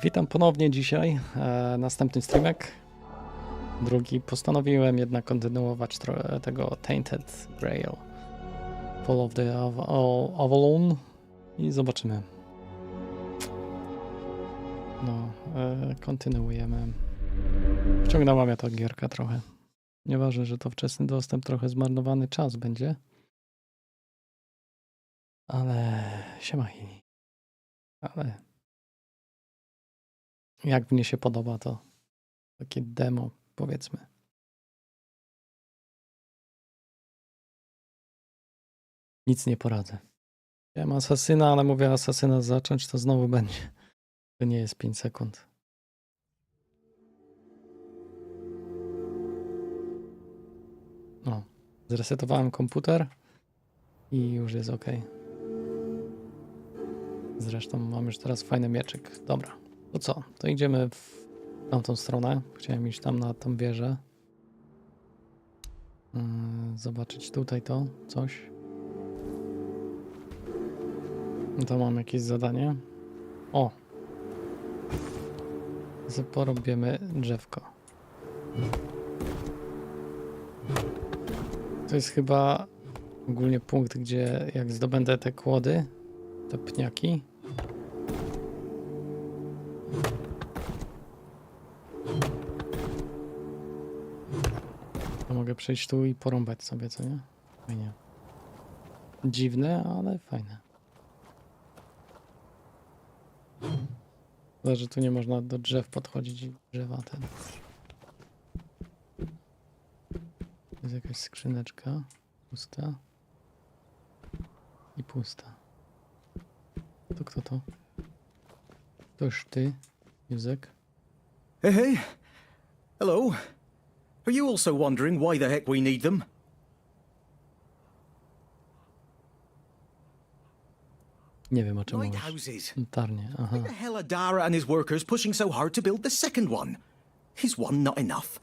Witam ponownie dzisiaj. Następny streamek. Drugi. Postanowiłem jednak kontynuować tego Tainted Grail. Fall of the Avalon. I zobaczymy. No, kontynuujemy. Wciągnęła mnie ta gierka trochę. Nieważne, że to wczesny dostęp, trochę zmarnowany czas będzie. Ale siema Hini. Ale jak mnie się podoba, to takie demo, powiedzmy. Nic nie poradzę. Miałem asasyna, ale mówię asasyna zacząć, to znowu będzie. To nie jest 5 sekund. No, zresetowałem komputer i już jest ok. Zresztą mam już teraz fajny mieczyk. Dobra, to co? To idziemy w tamtą stronę. Chciałem iść tam na tą wieżę. Zobaczyć tutaj to, coś. No to mam jakieś zadanie. O! Porobimy drzewko. To jest chyba ogólnie punkt, gdzie jak zdobędę te kłody, te pniaki, to mogę przejść tu i porąbać sobie, co nie? Fajnie. Dziwne, ale fajne. Chyba, że tu nie można do drzew podchodzić i drzewa ten. Jest jakaś skrzyneczka. Pusta. I pusta. To kto to? Toż ty, Józek? Hey, hey. Hello. Are you also wondering why the heck we need them? Nie wiem, o czym mówisz. Lighthouses. Latarnie, aha. Why the hell are Dara and his workers pushing so hard to build the second one? Is one not enough?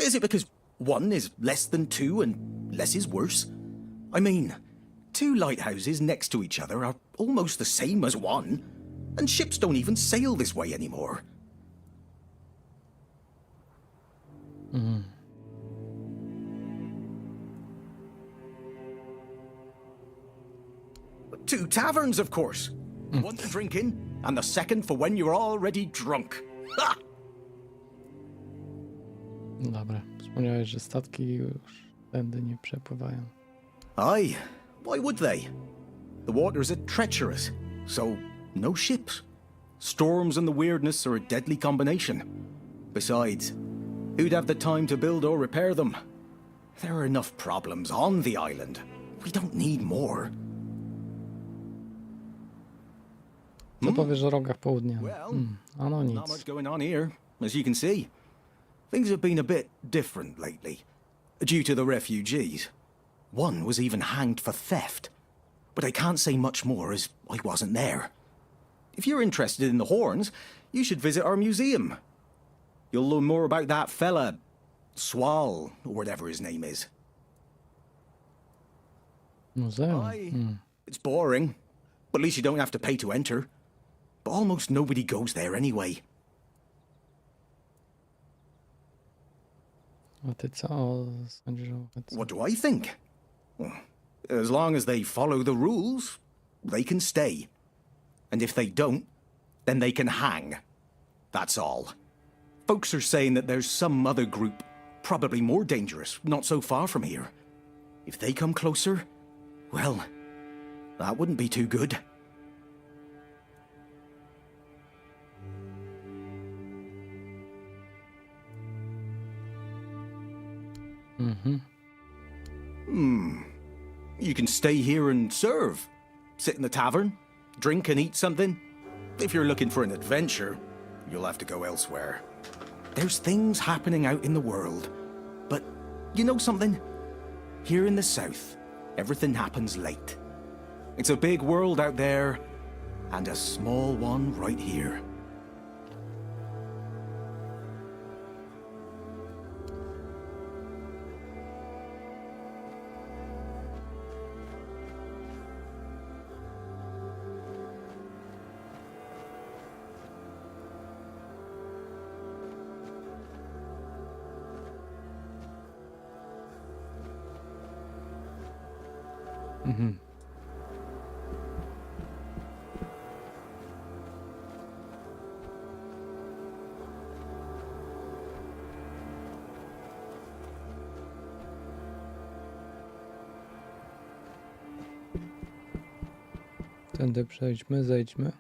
Is it because one is less than two and less is worse? I mean, two lighthouses next to each other are almost the same as one, and ships don't even sail this way anymore. Two taverns, of course. One for drinking, and the second for when you're already drunk. Ha! Dobra, wspomniałeś, że statki już tędy nie przepływają. Aye, why would they? The waters are treacherous, so no ships. Storms and the weirdness are a deadly combination. Besides, who'd have the time to build or repair them? There are enough problems on the island. We don't need more. Co powiesz o rogach południa? Ano Not nic. much going on here, as you can see. Things have been a bit different lately, due to the refugees. One was even hanged for theft. But I can't say much more as I wasn't there. If you're interested in the horns, you should visit our museum. You'll learn more about that fella, Swal, or whatever his name is. Muzeum. Aye, it's boring, but at least you don't have to pay to enter. But almost nobody goes there anyway. A ty co sądzisz o What do I think? Well, as long as they follow the rules, they can stay. And if they don't, then they can hang. That's all. Folks are saying that there's some other group, probably more dangerous, not so far from here. If they come closer, well, that wouldn't be too good. You can stay here and serve. Sit in the tavern, drink and eat something. If you're looking for an adventure, you'll have to go elsewhere. There's things happening out in the world. But you know something? Here in the south, everything happens late. It's a big world out there, and a small one right here. Mhm. Tędy przejdźmy, zejdźmy.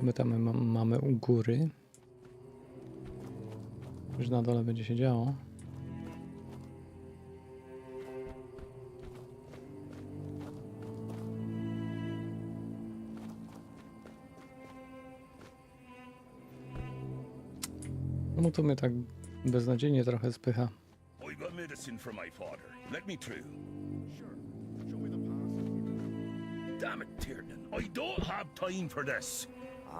My tam mamy u góry. Już na dole będzie się działo. No to mnie tak beznadziejnie trochę spycha. I've got medicine for my father. Let me through. Sure. Show me the pass. Damn it, Tiernan. I don't have time for this.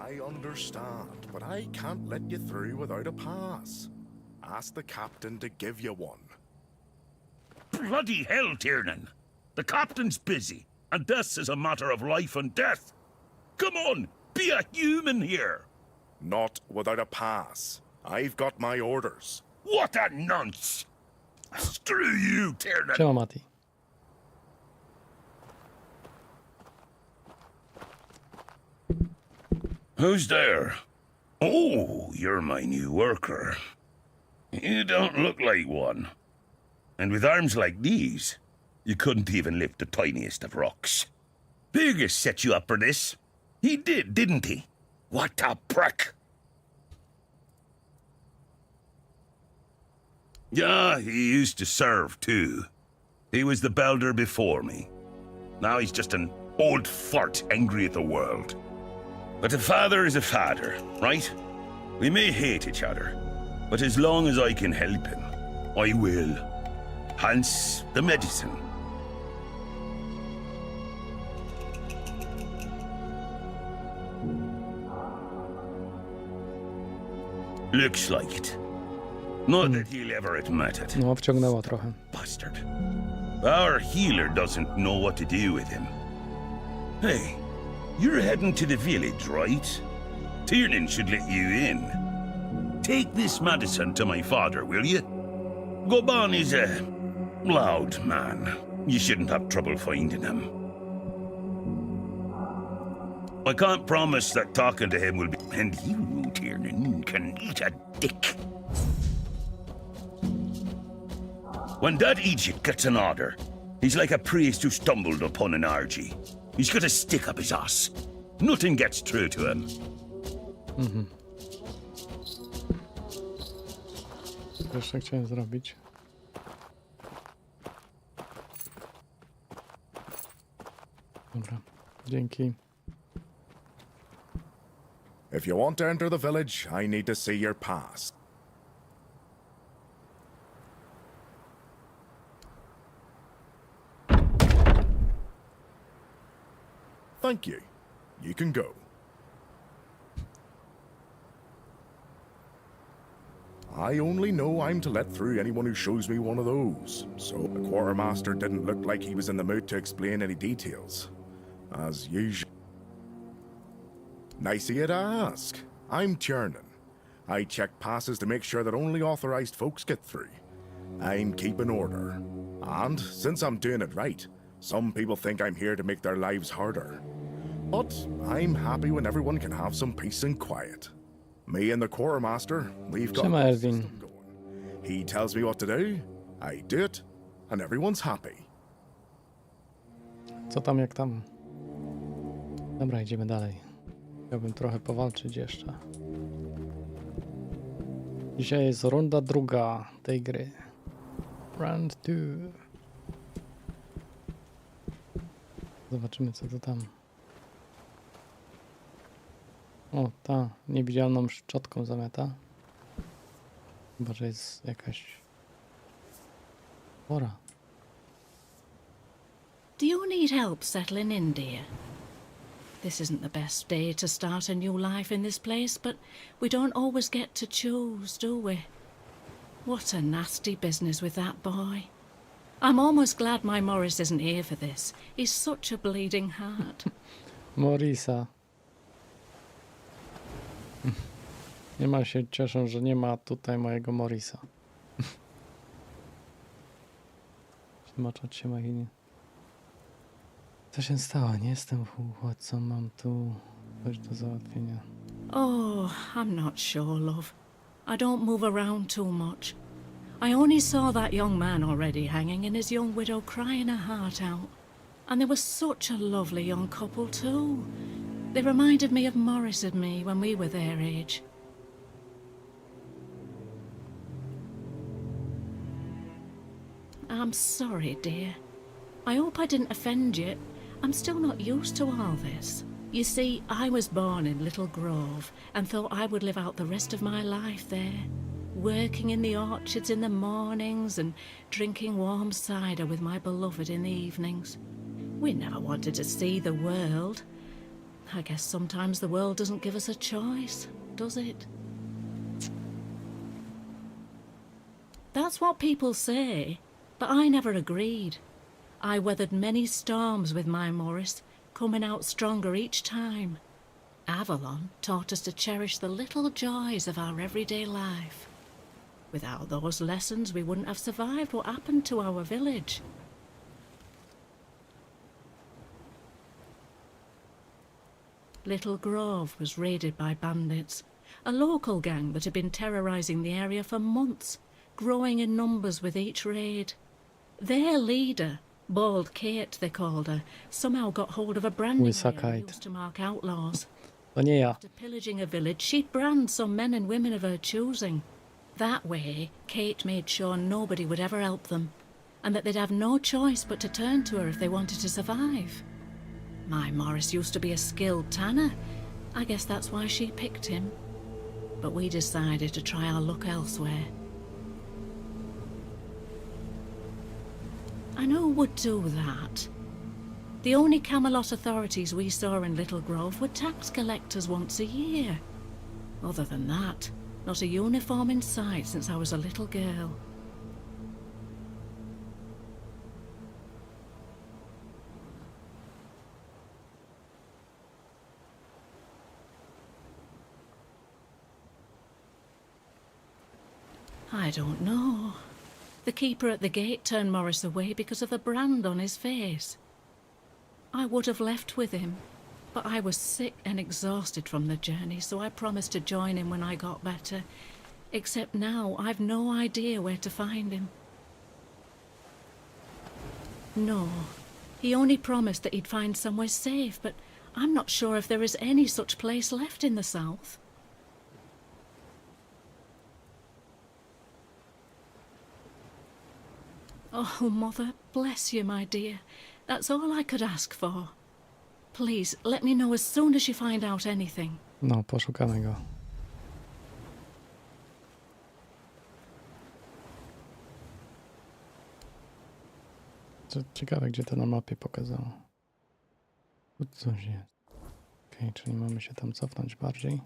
I understand, but I can't let you through without a pass. Ask the captain to give you one. Bloody hell, Tiernan. The captain's busy, and this is a matter of life and death. Come on, be a human here. Not without a pass. I've got my orders. What a nonce. Screw you, Tiernan. Siema, Mati. Who's there? Oh, you're my new worker. You don't look like one. And with arms like these, you couldn't even lift the tiniest of rocks. Burgess set you up for this. He did, didn't he? What a prick. Yeah, he used to serve too. He was the builder before me. Now he's just an old fart angry at the world. But a father is a father, right? We may hate each other, but as long as I can help him, I will. Hence the medicine. Looks like it. Not that he'll ever admit it. No, wciągnęło trochę. Bastard. Our healer doesn't know what to do with him. Hey, you're heading to the village, right? Tiernan should let you in. Take this medicine to my father, will you? Goban is a loud man. You shouldn't have trouble finding him. I can't promise that talking to him will be... And you, Tiernan, can eat a dick. When that Egypt gets an order, he's like a priest who stumbled upon an orgy. He's got a stick up his ass. Nothing gets through to him. Mhm. Co jeszcze chciałem zrobić? Dobra, dzięki. If you want to enter the village, I need to see your pass. Thank you. You can go. I only know I'm to let through anyone who shows me one of those, so the quartermaster didn't look like he was in the mood to explain any details. As usual. Nice of you to ask. I'm Tiernan. I check passes to make sure that only authorized folks get through. I'm keeping order. And since I'm doing it right, some people think I'm here to make their lives harder. But I'm happy when everyone can have some peace and quiet. Me and the quartermaster, we've got Siema, a Erwin. system going. He tells me what to do, I do it, and everyone's happy. Co tam, jak tam? Dobra, idziemy dalej. Chciałbym trochę powalczyć jeszcze. Dzisiaj jest runda druga tej gry. Round 2. Zobaczymy, co to tam. O, ta niewidzialną szczotką zamiata. Chyba, że jest jakaś pora. Do you need help settling in, dear? This isn't the best day to start a new life in this place, but we don't always get to choose, do we? What a nasty business with that boy. I'm almost glad my Morris isn't here for this. He's such a bleeding heart. Morisa. Nie ma się cieszą, że nie ma tutaj mojego Morisa. Śmaczać się machinie. Co się stało? Nie jestem uchodźcą, mam tu coś do załatwienia. Oh, I'm not sure, love. I don't move around too much. I only saw that young man already hanging and his young widow crying her heart out. And they were such a lovely young couple too. They reminded me of Morris and me when we were their age. I'm sorry, dear. I hope I didn't offend you. I'm still not used to all this. You see, I was born in Little Grove and thought I would live out the rest of my life there, working in the orchards in the mornings and drinking warm cider with my beloved in the evenings. We never wanted to see the world. I guess sometimes the world doesn't give us a choice, does it? That's what people say, but I never agreed. I weathered many storms with my Morris, coming out stronger each time. Avalon taught us to cherish the little joys of our everyday life. Without those lessons, we wouldn't have survived what happened to our village. Little Grove was raided by bandits, a local gang that had been terrorizing the area for months, growing in numbers with each raid. Their leader, Bald Kate they called her, somehow got hold of a branding iron used to mark outlaws. To nie ja. After pillaging a village, she'd brand some men and women of her choosing. That way, Kate made sure nobody would ever help them, and that they'd have no choice but to turn to her if they wanted to survive. My Morris used to be a skilled tanner. I guess that's why she picked him. But we decided to try our luck elsewhere. And who would do that? The only Camelot authorities we saw in Little Grove were tax collectors once a year. Other than that, not a uniform in sight since I was a little girl. I don't know. The keeper at the gate turned Morris away because of the brand on his face. I would have left with him, but I was sick and exhausted from the journey, so I promised to join him when I got better. Except now, I've no idea where to find him. No, he only promised that he'd find somewhere safe, but I'm not sure if there is any such place left in the south. Oh, Mother, bless you, my dear. That's all I could ask for. Please, let me know as soon as you find out anything. No, poszukamy go. Ciekawe, gdzie to na mapie pokazało. Tu coś jest. Okej, czyli mamy się tam cofnąć bardziej.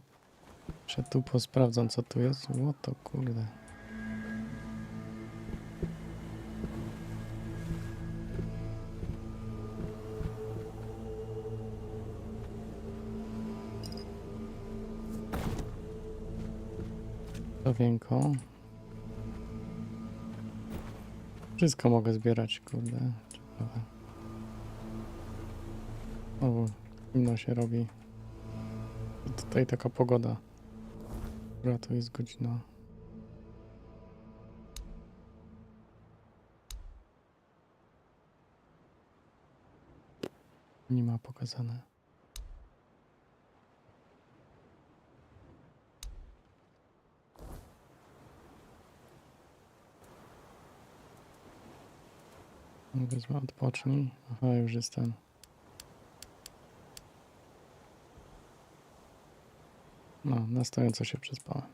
Jeszcze tu posprawdzam, co tu jest. O to kurde. Wienko. Wszystko mogę zbierać, kurde. Ciekawe. O, zimno się robi. Tutaj taka pogoda. Która to jest godzina. Nie ma pokazane. Wezmę odpocznij. Aha, już jestem. No, na stojąco się przespałem.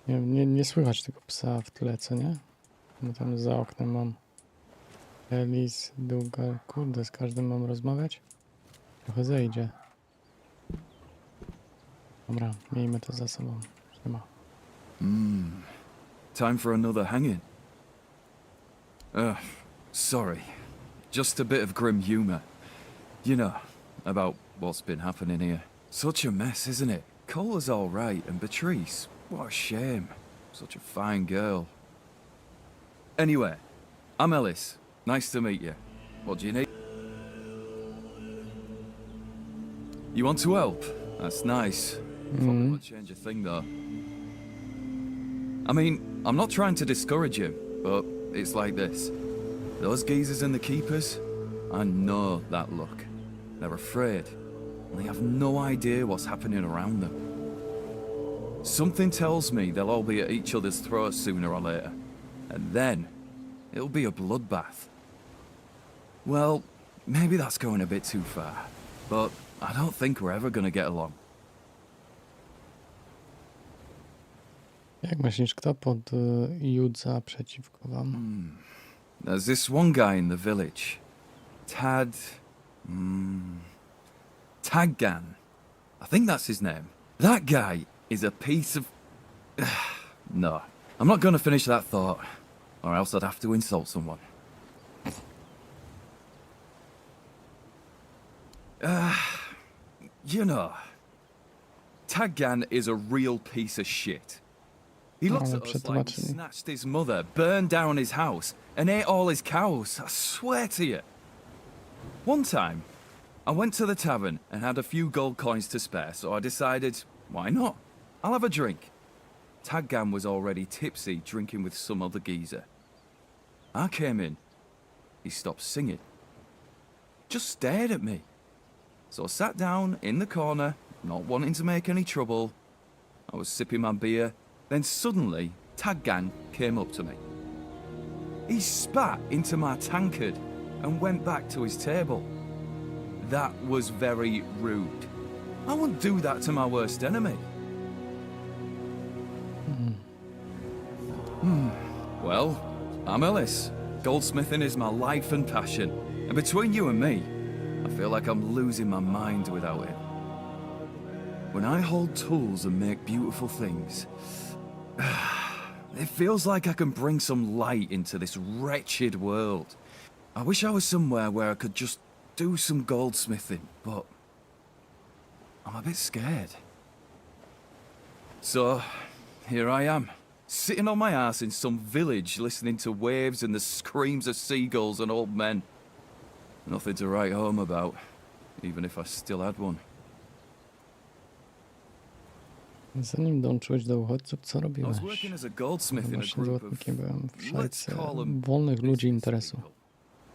Nie słychać tego psa w tle, co nie? No tam za oknem mam Elis, Dugal. Kurde, z każdym mam rozmawiać? Trochę zejdzie. Dobra, miejmy to za sobą. Siema. Time for another hanging. Sorry. Just a bit of grim humor. You know, about what's been happening here. Such a mess, isn't it? Cola's all right, and Beatrice, what a shame. Such a fine girl. Anyway, I'm Ellis. Nice to meet you. What do you need? You want to help? That's nice. Probably won't change a thing, though. I mean, I'm not trying to discourage you, but it's like this. Those geezers and the keepers, I know that look. They're afraid, and they have no idea what's happening around them. Something tells me they'll all be at each other's throats sooner or later, and then it'll be a bloodbath. Well, maybe that's going a bit too far, but I don't think we're ever gonna get along. Jak myślisz, kto pod Judza przeciwko wam? There's this one guy in the village. Taggan. I think that's his name. That guy is a piece of... No, I'm not gonna finish that thought, or else I'd have to insult someone. You know, Taggan is a real piece of shit. He looks at us like he snatched his mother, burned down his house, and ate all his cows, I swear to you. One time, I went to the tavern and had a few gold coins to spare, so I decided, why not? I'll have a drink. Taggan was already tipsy, drinking with some other geezer. I came in. He stopped singing. Just stared at me. So I sat down in the corner, not wanting to make any trouble. I was sipping my beer. Then suddenly, Taggan came up to me. He spat into my tankard and went back to his table. That was very rude. I wouldn't do that to my worst enemy. Well, I'm Ellis. Goldsmithing is my life and passion. And between you and me, I feel like I'm losing my mind without it. When I hold tools and make beautiful things, it feels like I can bring some light into this wretched world. I wish I was somewhere where I could just do some goldsmithing, but I'm a bit scared. So, here I am, sitting on my ass in some village listening to waves and the screams of seagulls and old men. Nothing to write home about, even if I still had one. Zanim dołączyłeś do uchodźców, co I was robiłeś? working as a goldsmith in a Właśnie group of, złotnikiem byłem w let's szajce call them, wolnych ludzi business interesu, people.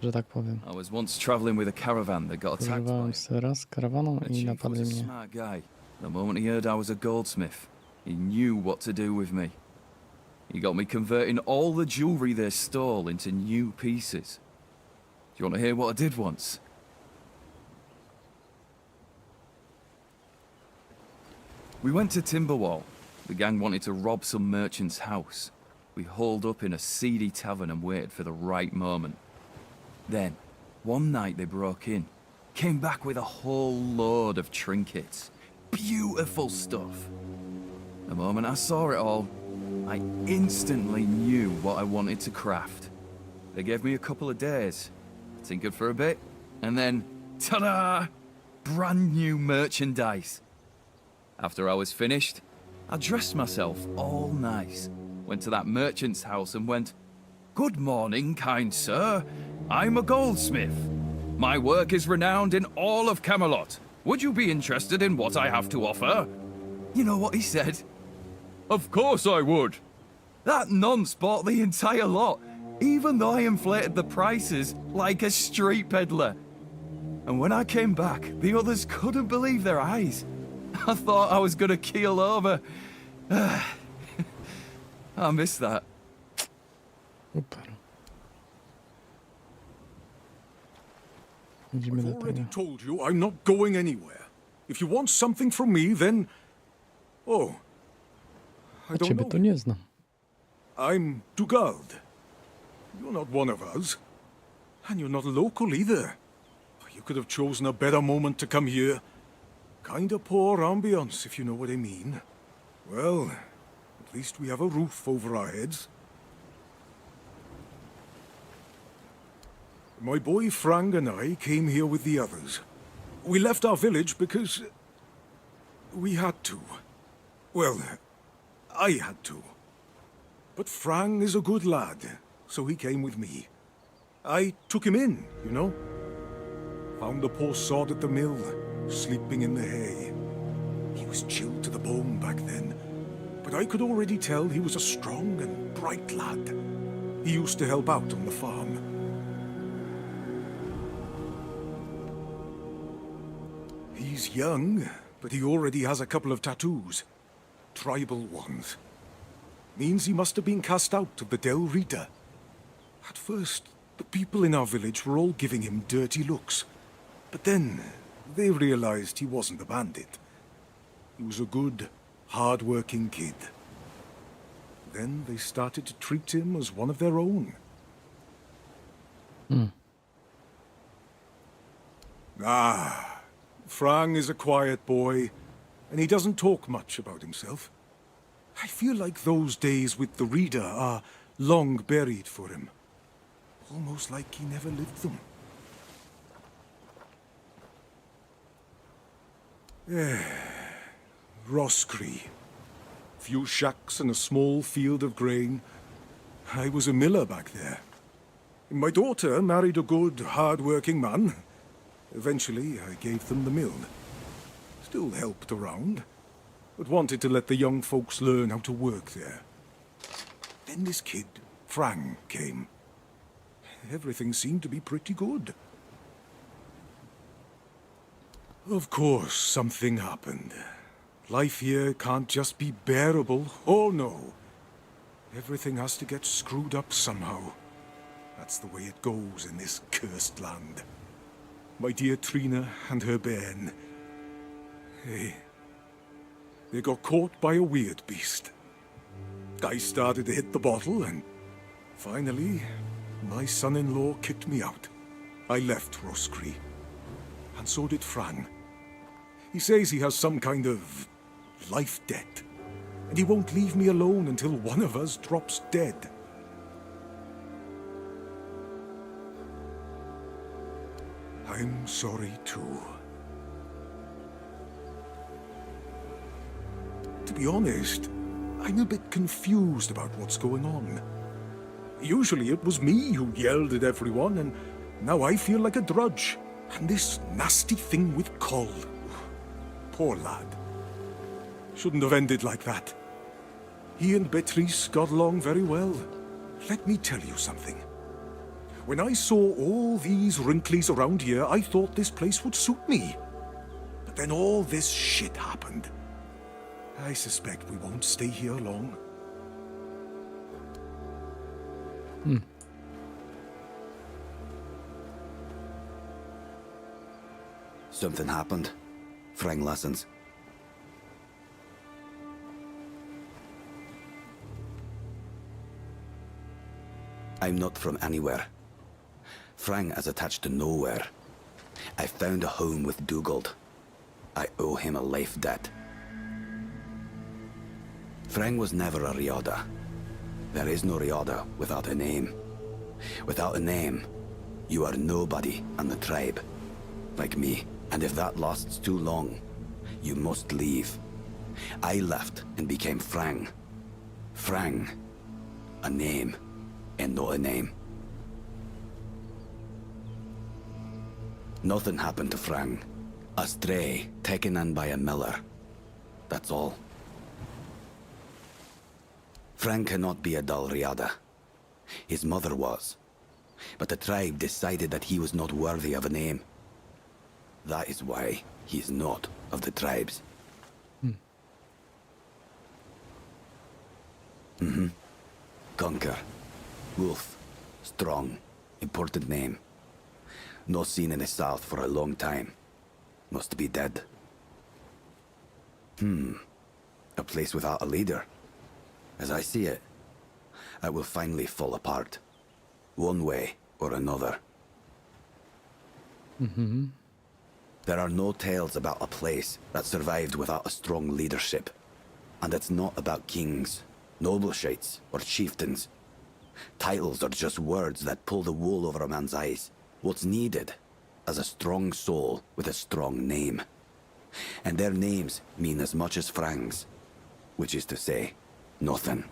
że tak powiem. I was once traveling with a caravan that got attacked by Używałem him. sera z karawaną The i chief was napadli a mnie. smart guy. The moment he heard I was a goldsmith, he knew what to do with me. He got me converting all the jewelry they stole into new pieces. Do you want to hear what I did once? We went to Timberwall. The gang wanted to rob some merchant's house. We holed up in a seedy tavern and waited for the right moment. Then, one night they broke in, came back with a whole load of trinkets. Beautiful stuff. The moment I saw it all, I instantly knew what I wanted to craft. They gave me a couple of days, tinkered for a bit, and then, ta-da! Brand new merchandise. After I was finished, I dressed myself all nice, went to that merchant's house and went, "Good morning, kind sir. I'm a goldsmith. My work is renowned in all of Camelot. Would you be interested in what I have to offer?" You know what he said? "Of course I would." That nonce bought the entire lot, even though I inflated the prices like a street peddler. And when I came back, the others couldn't believe their eyes. I thought I was gonna keel over. I miss that. Super. Idziemy I've do already tego. told you I'm not going anywhere. If you want something from me, then... Oh. A ciebie to nie znam. I'm Dugald. You're not one of us. And you're not local either. You could have chosen a better moment to come here. Kinda poor ambience, if you know what I mean. Well, at least we have a roof over our heads. My boy Frank and I came here with the others. We left our village because we had to. Well, I had to. But Frank is a good lad, so he came with me. I took him in, you know. Found the poor sod at the mill, sleeping in the hay. He was chilled to the bone back then, but I could already tell he was a strong and bright lad. He used to help out on the farm. He's young, but he already has a couple of tattoos. Tribal ones. Means he must have been cast out of the Del Rita. At first, the people in our village were all giving him dirty looks. But then, they realized he wasn't a bandit. He was a good, hard-working kid. Then they started to treat him as one of their own. Frank is a quiet boy, and he doesn't talk much about himself. I feel like those days with the reader are long buried for him. Almost like he never lived them. Roscree. Few shacks and a small field of grain. I was a miller back there. My daughter married a good, hard-working man. Eventually, I gave them the mill. Still helped around, but wanted to let the young folks learn how to work there. Then this kid, Frank, came. Everything seemed to be pretty good. Of course, something happened. Life here can't just be bearable. Oh, no. Everything has to get screwed up somehow. That's the way it goes in this cursed land. My dear Trina and her bairn. They got caught by a weird beast. I started to hit the bottle, and finally, my son-in-law kicked me out. I left Roscree. And so did Fran. He says he has some kind of life debt, and he won't leave me alone until one of us drops dead. I'm sorry too. To be honest, I'm a bit confused about what's going on. Usually it was me who yelled at everyone, and now I feel like a drudge. And this nasty thing with Coll. Poor lad. Shouldn't have ended like that. He and Beatrice got along very well. Let me tell you something. When I saw all these wrinklies around here, I thought this place would suit me. But then all this shit happened. I suspect we won't stay here long. Something happened. Frank listens. I'm not from anywhere. Frank is attached to nowhere. I found a home with Dugald. I owe him a life debt. Frank was never a Riada. There is no Riada without a name. Without a name, you are nobody in the tribe. Like me. And if that lasts too long, you must leave. I left and became Frank. Frank. A name, and not a name. Nothing happened to Frank. A stray taken in by a miller. That's all. Frank cannot be a Dal Riada. His mother was. But the tribe decided that he was not worthy of a name. That is why he is not of the tribes. Conquer. Wolf. Strong. Important name. Not seen in the south for a long time. Must be dead. A place without a leader. As I see it, it will finally fall apart. One way or another. There are no tales about a place that survived without a strong leadership. And it's not about kings, nobleshites, or chieftains. Titles are just words that pull the wool over a man's eyes. What's needed is a strong soul with a strong name. And their names mean as much as Frang's, which is to say, nothing.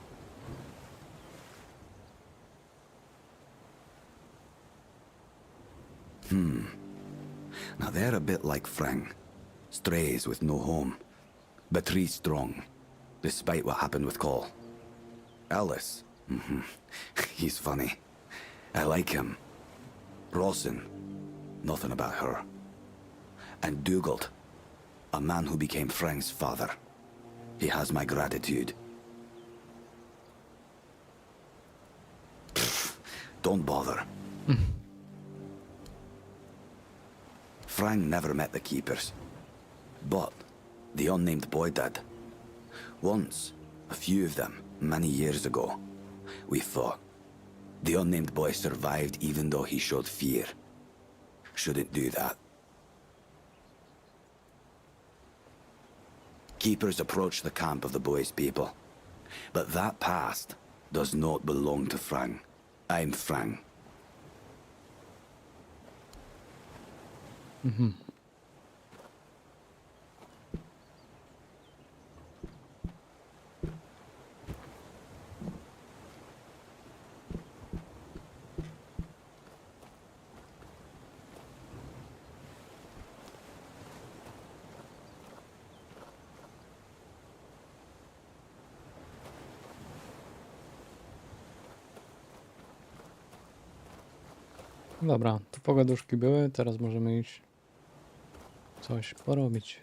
Now they're a bit like Frang. Strays with no home. But 3 strong, despite what happened with Cole. Ellis, he's funny. I like him. Rawson, nothing about her. And Dugald, a man who became Frang's father. He has my gratitude. Pfft, don't bother. Frang never met the Keepers. But the unnamed boy did. Once, a few of them, many years ago, we fought. The unnamed boy survived even though he showed fear. Shouldn't do that. Keepers approached the camp of the boy's people. But that past does not belong to Frang. I'm Frang. Dobra, tu pogaduszki były, teraz możemy iść coś porobić.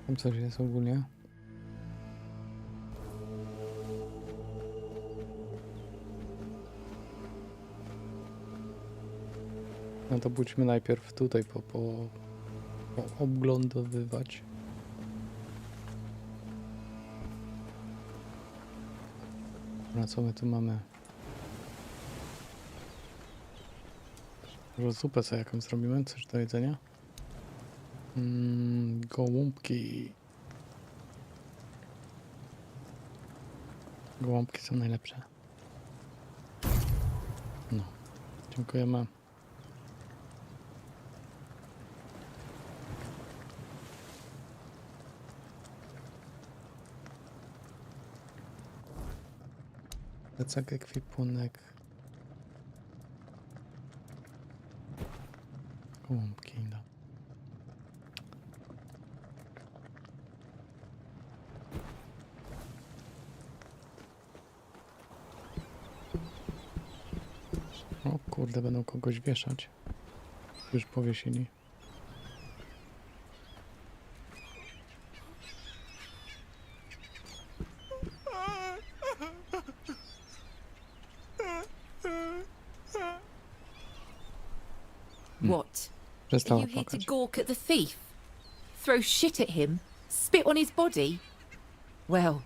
Tam coś jest ogólnie. No to pójdźmy najpierw tutaj obglądowywać. Dobra, co my tu mamy? Może zupę sobie jakąś zrobimy? Coś do jedzenia? Gołąbki. Gołąbki są najlepsze. No, dziękujemy. Plecak, ekwipunek. Gołąbki, no. O kurde, będą kogoś wieszać. Już powiesili. What? Are Przestała you here to płakać. gawk at the thief? Throw shit at him? Spit on his body? Well,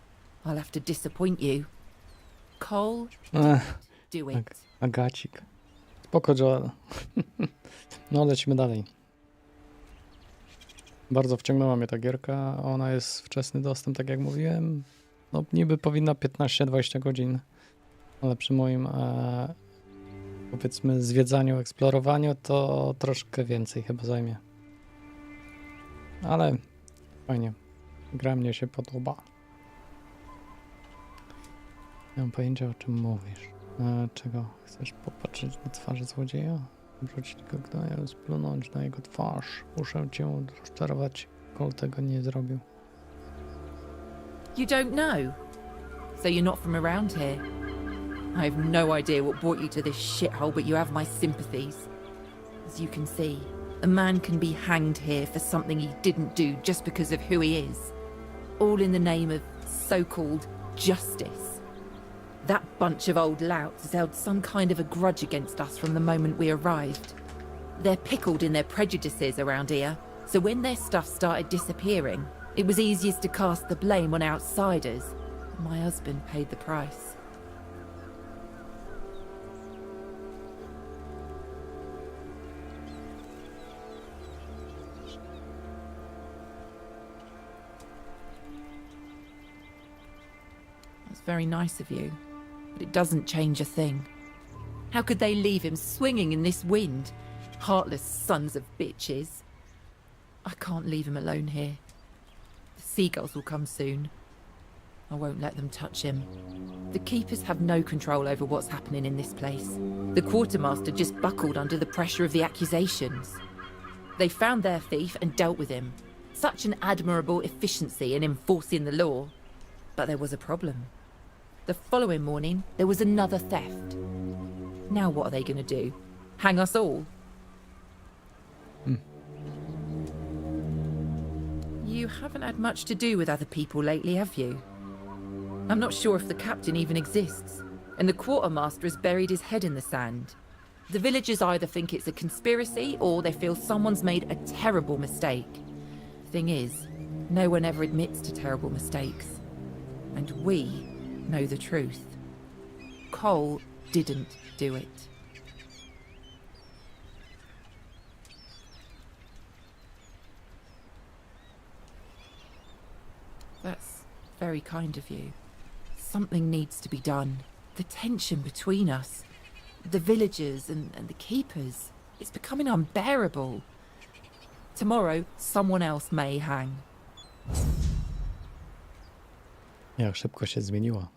I'll have to disappoint you. Cole, do it. Agacik. Spoko, Joel. No, lecimy dalej. Bardzo wciągnęła mnie ta gierka. Ona jest wczesny dostęp, tak jak mówiłem. No, niby powinna 15-20 godzin, ale przy moim powiedzmy zwiedzaniu, eksplorowaniu to troszkę więcej chyba zajmie. Ale fajnie. Gra mnie się podoba. Nie mam pojęcia, o czym mówisz. Czego? Chcesz popatrzeć na twarz złodzieja? Wrócić go gnojem, splunąć na jego twarz. Muszę cię rozczarować. Cole tego nie zrobił. You don't know? So you're not from around here? I have no idea what brought you to this shithole, but you have my sympathies. As you can see, a man can be hanged here for something he didn't do just because of who he is. All in the name of so-called justice. That bunch of old louts has held some kind of a grudge against us from the moment we arrived. They're pickled in their prejudices around here, so when their stuff started disappearing, it was easiest to cast the blame on outsiders. My husband paid the price. That's very nice of you, but it doesn't change a thing. How could they leave him swinging in this wind? Heartless sons of bitches. I can't leave him alone here. The seagulls will come soon. I won't let them touch him. The keepers have no control over what's happening in this place. The quartermaster just buckled under the pressure of the accusations. They found their thief and dealt with him. Such an admirable efficiency in enforcing the law. But there was a problem. The following morning, there was another theft. Now what are they going to do? Hang us all? You haven't had much to do with other people lately, have you? I'm not sure if the captain even exists, and the quartermaster has buried his head in the sand. The villagers either think it's a conspiracy or they feel someone's made a terrible mistake. Thing is, no one ever admits to terrible mistakes. And we know the truth. Cole didn't do it. That's very kind of you. Something needs to be done. The tension between us, the villagers and the keepers, it's becoming unbearable. Tomorrow, someone else may hang. Jak szybko się zmieniła.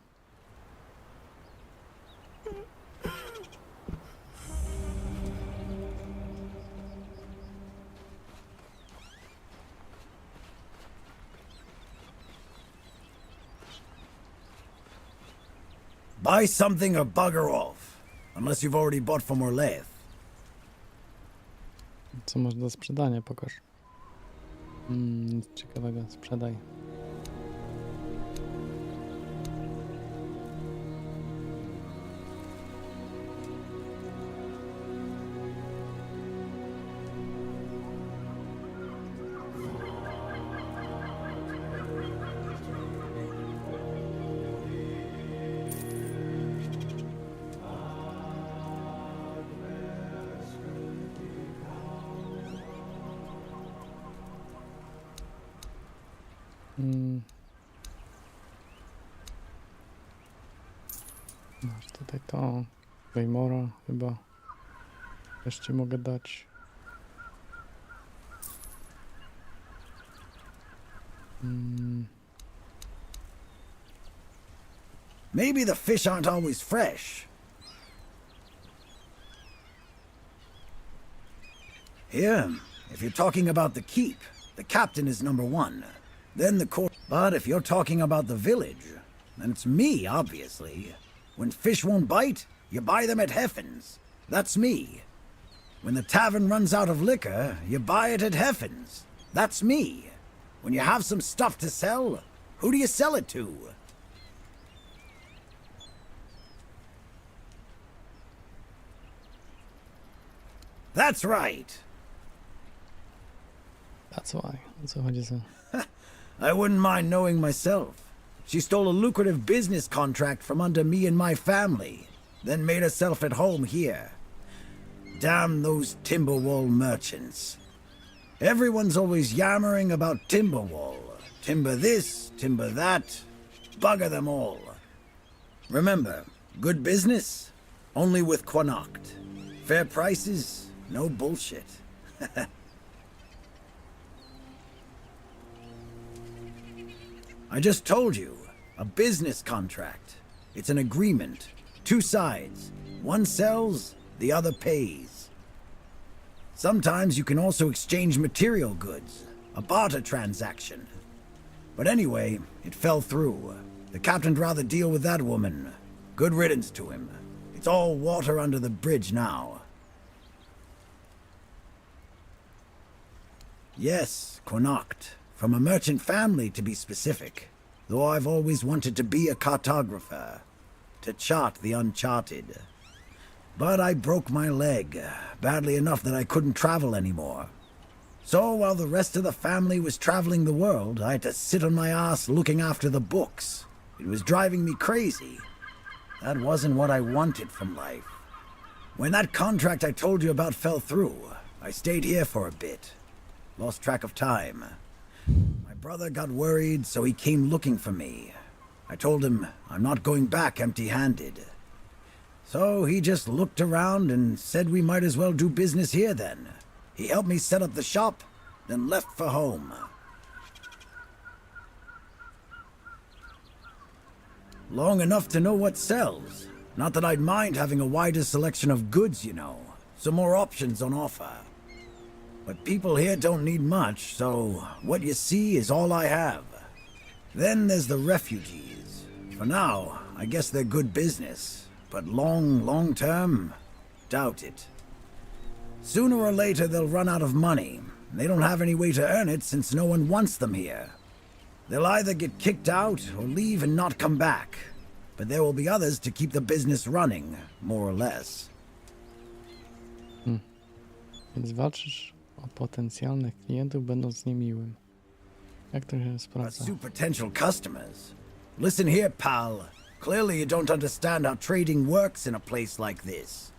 Buy something or bugger off. Unless you've already bought from Orleath. Co masz do sprzedania? Pokaż. Nic ciekawego. Sprzedaj. Masz tutaj to Claymora chyba. Też ci mogę dać. Maybe the fish aren't always fresh. Here, if you're talking about the keep, the captain is number one. Then the court. But if you're talking about the village, then it's me, obviously. When fish won't bite, you buy them at Heffen's. That's me. When the tavern runs out of liquor, you buy it at Heffen's. That's me. When you have some stuff to sell, who do you sell it to? That's right. That's why. O co chodzi za... I wouldn't mind knowing myself. She stole a lucrative business contract from under me and my family, then made herself at home here. Damn those Timberwall merchants. Everyone's always yammering about Timberwall. Timber this, timber that. Bugger them all. Remember, good business, only with Connacht. Fair prices, no bullshit. I just told you, a business contract. It's an agreement. Two sides. One sells, the other pays. Sometimes you can also exchange material goods, a barter transaction. But anyway, it fell through. The captain'd rather deal with that woman. Good riddance to him. It's all water under the bridge now. Yes, Connacht. From a merchant family, to be specific. Though I've always wanted to be a cartographer. To chart the uncharted. But I broke my leg, badly enough that I couldn't travel anymore. So while the rest of the family was traveling the world, I had to sit on my ass looking after the books. It was driving me crazy. That wasn't what I wanted from life. When that contract I told you about fell through, I stayed here for a bit. Lost track of time. My brother got worried, so he came looking for me. I told him I'm not going back empty-handed. So he just looked around and said we might as well do business here then. He helped me set up the shop, then left for home. Long enough to know what sells. Not that I'd mind having a wider selection of goods, you know. Some more options on offer. But people here don't need much, so what you see is all I have. Then there's the refugees. For now, I guess they're good business. But long term, doubt it. Sooner or later they'll run out of money. They don't have any way to earn it since no one wants them here. They'll either get kicked out or leave and not come back. But there will be others to keep the business running, more or less. Więc walczysz o potencjalnych klientów, będąc niemiłym. Jak to się sprawdza? Pursue potential customers. Listen here, pal. Clearly you don't understand how trading works in a place like this.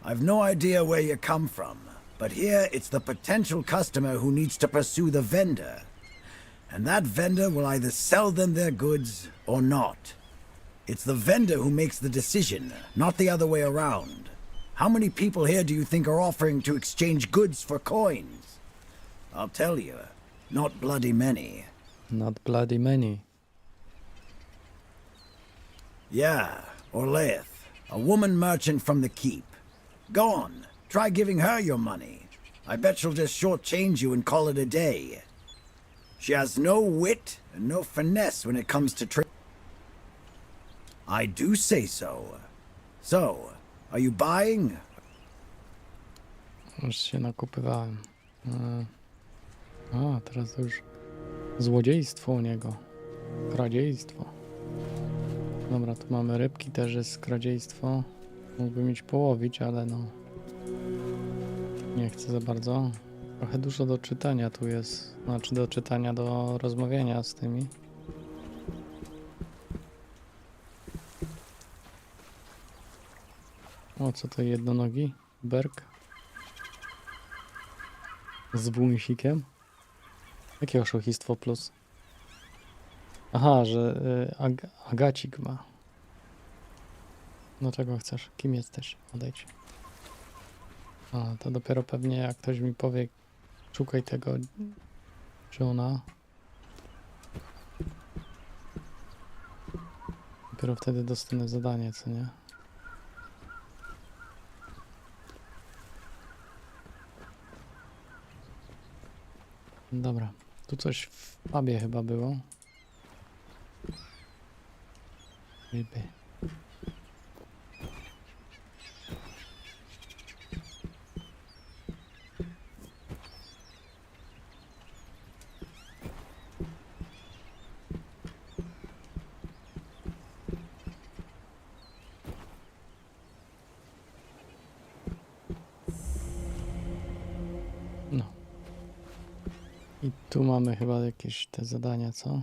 I've no idea where you come from, but here it's the potential customer who needs to pursue the vendor. And that vendor will either sell them their goods or not. It's the vendor who makes the decision, not the other way around. How many people here do you think are offering to exchange goods for coins? I'll tell you, not bloody many. Not bloody many. Yeah, Orleith, a woman merchant from the keep. Go on, try giving her your money. I bet she'll just shortchange you and call it a day. She has no wit and no finesse when it comes to trade. I do say so. So, are you buying? Już się nakupywałem. Teraz to już złodziejstwo u niego. Kradziejstwo. Dobra, tu mamy rybki, też jest kradziejstwo. Mógłbym iść połowić, ale no... Nie chcę za bardzo. Trochę dużo do czytania tu jest. Znaczy do czytania, do rozmawiania z tymi. O, co to jednonogi? Berk? Z wąsikiem? Jakie oszustwo plus? Aha, że agacik ma. No czego chcesz? Kim jesteś? Odejdź. A, to dopiero pewnie jak ktoś mi powie, szukaj tego Johna. Dopiero wtedy dostanę zadanie, co nie? Dobra, tu coś w pubie chyba było. Ryby. No. I tu mamy chyba jakieś te zadania, co?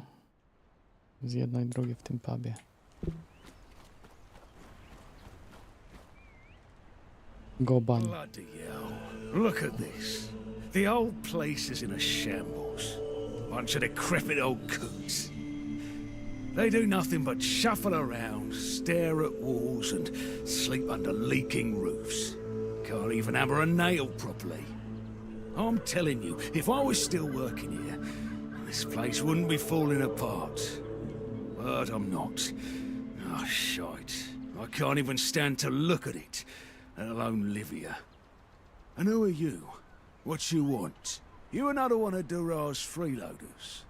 Z jedno i drugie w tym pubie. Goban. Bloody hell. Look at this. The old place is in a shambles. Bunch of decrepit old coots. They do nothing but shuffle around, stare at walls, and sleep under leaking roofs. Can't even hammer a nail properly. I'm telling you, if I was still working here, this place wouldn't be falling apart. But I'm not. Oh, shite. I can't even stand to look at it, let alone live here. And who are you? What you want? You another one of Durar's freeloaders?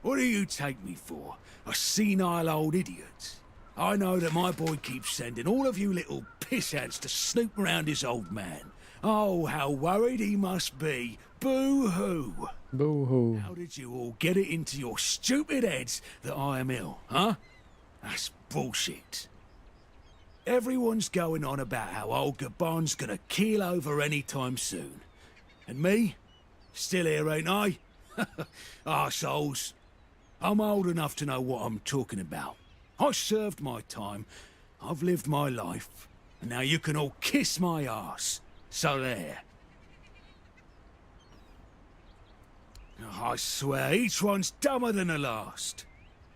What do you take me for? A senile old idiot? I know that my boy keeps sending all of you little pissants to snoop around his old man. Oh, how worried he must be. Boo-hoo. Boo-hoo. How did you all get it into your stupid heads that I am ill, huh? That's bullshit. Everyone's going on about how old Gabon's gonna keel over any time soon. And me? Still here, ain't I? Arseholes. I'm old enough to know what I'm talking about. I served my time, I've lived my life, and now you can all kiss my arse. So there. I swear, each one's dumber than the last.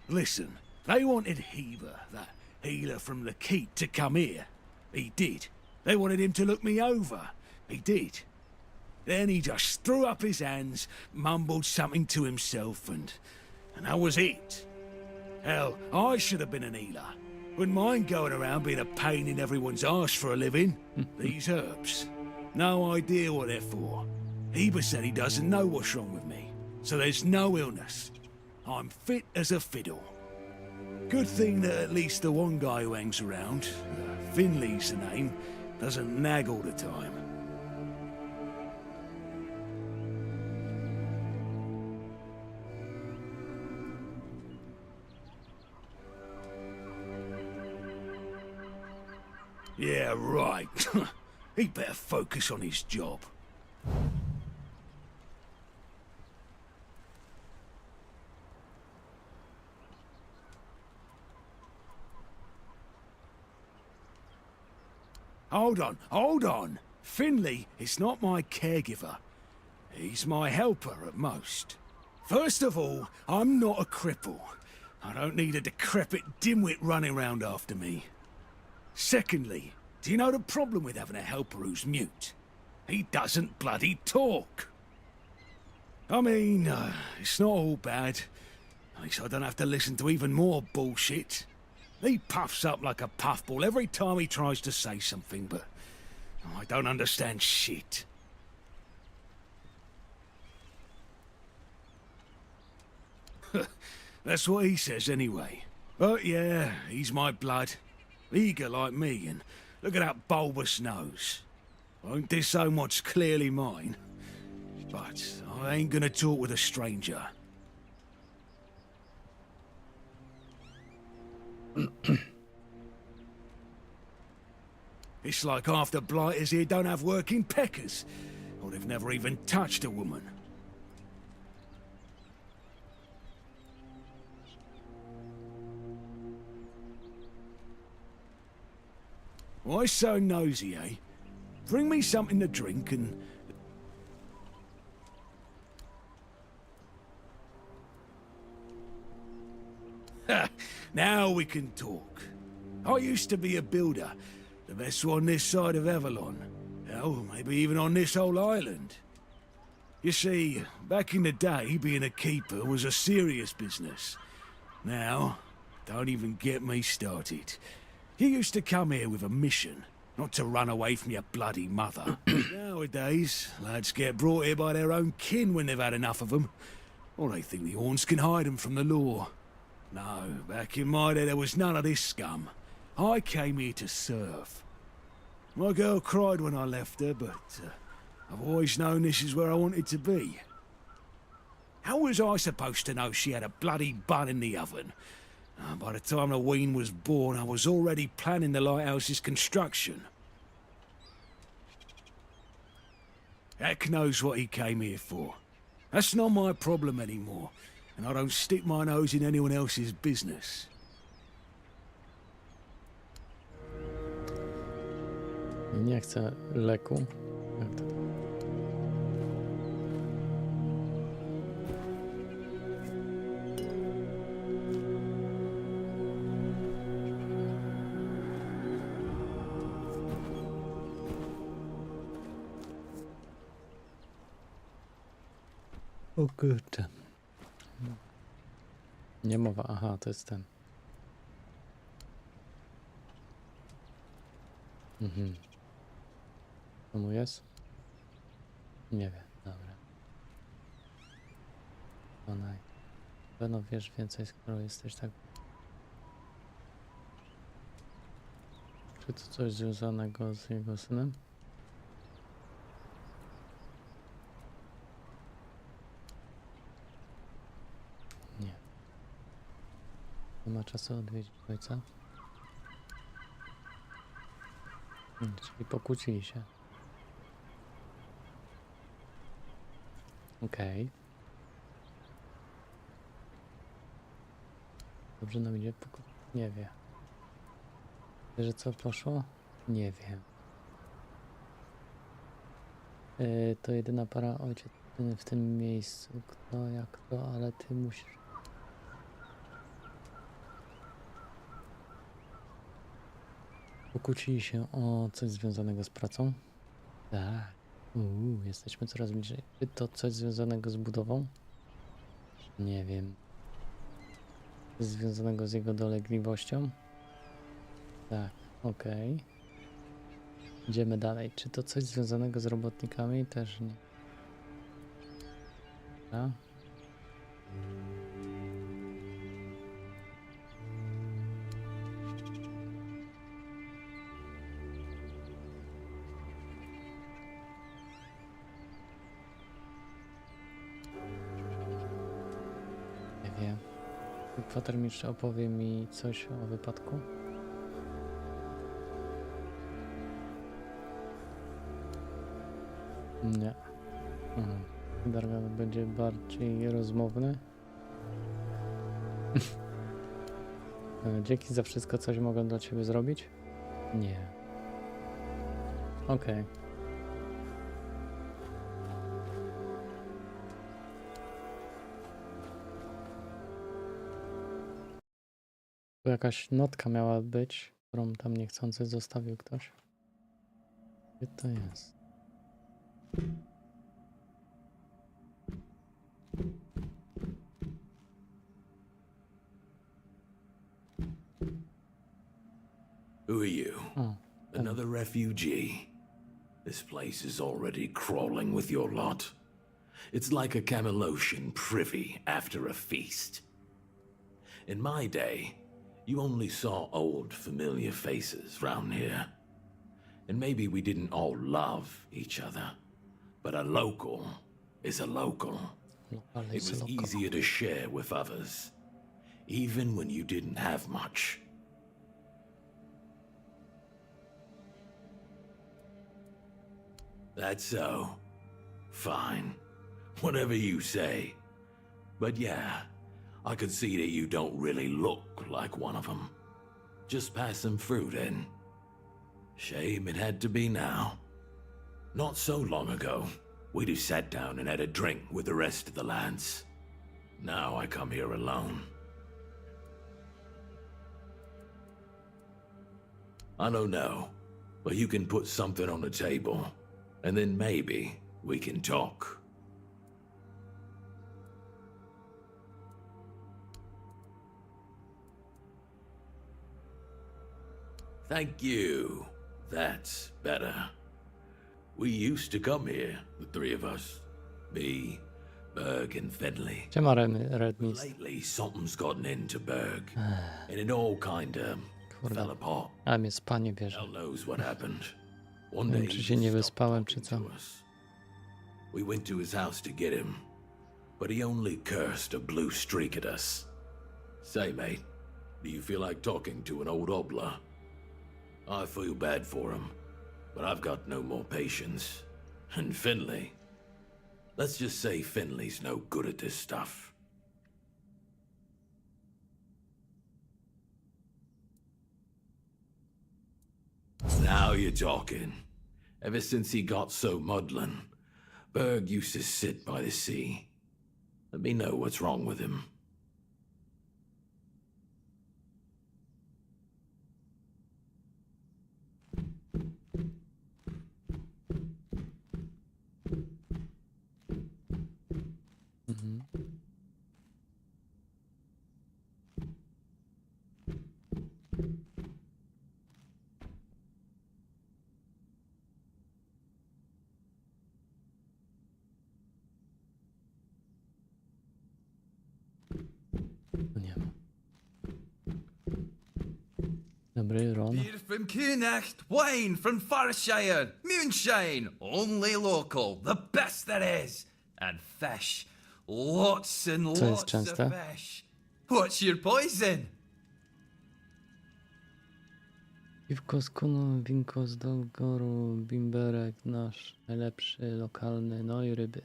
Listen, they wanted Heber, that healer from the Keep, to come here. He did. They wanted him to look me over. He did. Then he just threw up his hands, mumbled something to himself, and that was it. Hell, I should have been an healer. Wouldn't mind going around being a pain in everyone's arse for a living. These herbs. No idea what they're for. Heber said he doesn't know what's wrong with me, so there's no illness. I'm fit as a fiddle. Good thing that at least the one guy who hangs around, Finley's the name, doesn't nag all the time. Yeah, right. He better focus on his job. Hold on. Finley is not my caregiver. He's my helper at most. First of all, I'm not a cripple. I don't need a decrepit dimwit running around after me. Secondly, do you know the problem with having a helper who's mute? He doesn't bloody talk. I mean, it's not all bad. At least I don't have to listen to even more bullshit. He puffs up like a puffball every time he tries to say something, but I don't understand shit. That's what he says anyway. But yeah, he's my blood. Eager like me, and look at that bulbous nose. Won't disown what's clearly mine. But I ain't gonna talk with a stranger. It's like half the blighters here don't have working peckers, or they've never even touched a woman. Why so nosy, eh? Bring me something to drink and... Now we can talk. I used to be a builder, the best one this side of Avalon. Hell, maybe even on this whole island. You see, back in the day, being a keeper was a serious business. Now, don't even get me started. You used to come here with a mission, not to run away from your bloody mother. Nowadays, lads get brought here by their own kin when they've had enough of them. Or they think the horns can hide them from the law. No, back in my day there was none of this scum. I came here to serve. My girl cried when I left her, but I've always known this is where I wanted to be. How was I supposed to know she had a bloody bun in the oven? By the time the wean was born, I was already planning the lighthouse's construction. Heck knows what he came here for. That's not my problem anymore, and I don't stick my nose in anyone else's business. Nie chcę leku. Jak to? O kurczę. Nie mowa. Aha, to jest ten. Co mu jest? Nie wiem, dobra. Onaj. Pewno wiesz więcej, skoro jesteś tak... Czy to coś związanego z jego synem? Nie. Nie ma czasu odwiedzić ojca. Czyli pokłócili się. Okej. Dobrze nam idzie? Nie wie. Wie, że co poszło? Nie wiem. To jedyna para ojciec w tym miejscu. Kto jak to, ale ty musisz. Pokłócili się o coś związanego z pracą? Tak. Jesteśmy coraz bliżej. Czy to coś związanego z budową? Nie wiem. Coś związanego z jego dolegliwością? Tak, okej. Idziemy dalej. Czy to coś związanego z robotnikami? Też nie. A? Nie wiem. Kwatermistrz opowie mi coś o wypadku? Nie. Dargan będzie bardziej rozmowny. Dzięki za wszystko, coś mogę dla ciebie zrobić? Nie. Okej. Tu jakaś notka miała być, którą tam niechcący zostawił ktoś. Gdzie to jest? Who are you? O, Another refugee? This place is already crawling with your lot. It's like a Camelosian privy after a feast. In my day, you only saw old familiar faces round here. And maybe we didn't all love each other. But a local is a local. It was easier to share with others, even when you didn't have much. That's so. Fine. Whatever you say. But yeah, I could see that you don't really look like one of them. Just pass them through then. Shame it had to be now. Not so long ago, we'd have sat down and had a drink with the rest of the lads. Now I come here alone. I don't know, but you can put something on the table, and then maybe we can talk. Thank you. That's better. We used to come here, the three of us. Me, Berg, and Fedley. Siema, Redmist. Lately, something's gotten into Berg, and it all kinda fell apart. Ale mnie spanie bierze. Hell knows what happened. One Nie day, wiem, czy he się nie stopped wyspałem, czy talking co. to us. We went to his house to get him, but he only cursed a blue streak at us. Say, mate, do you feel like talking to an old obla? I feel bad for him, but I've got no more patience. And Finley, let's just say Finley's no good at this stuff. Now you're talking. Ever since he got so maudlin, Berg used to sit by the sea. Let me know what's wrong with him. Nie ma. Dobry, Ron. Beer from Kunacht, wine from Farshire, moonshine, only local, the best there is, and fish, lots and Co jest lots częste? of fish. What's your poison? Piwko z Kuno, winko z Dolgoru, bimberek nasz najlepszy, lokalny, no i ryby.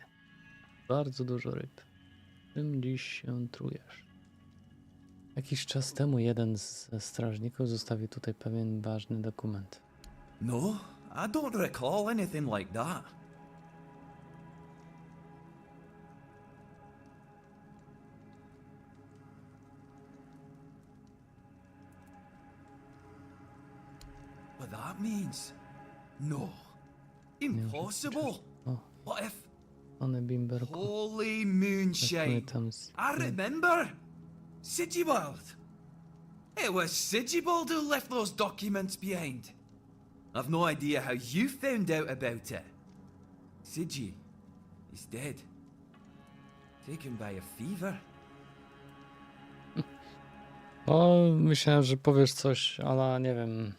Bardzo dużo ryb. Czym dziś się trujesz? Jakiś czas temu jeden ze strażników zostawił tutaj pewien ważny dokument. No, I don't recall anything like that. But that means... No. Impossible. O, What if... one bimberku. Holy moonshine! Tam z... I remember! Sigibald! It was Sigibald who left those documents behind. I've no idea how you found out about it. Sigi, he's dead. Taken by a fever. O, myślałem, że powiesz coś, ale nie wiem.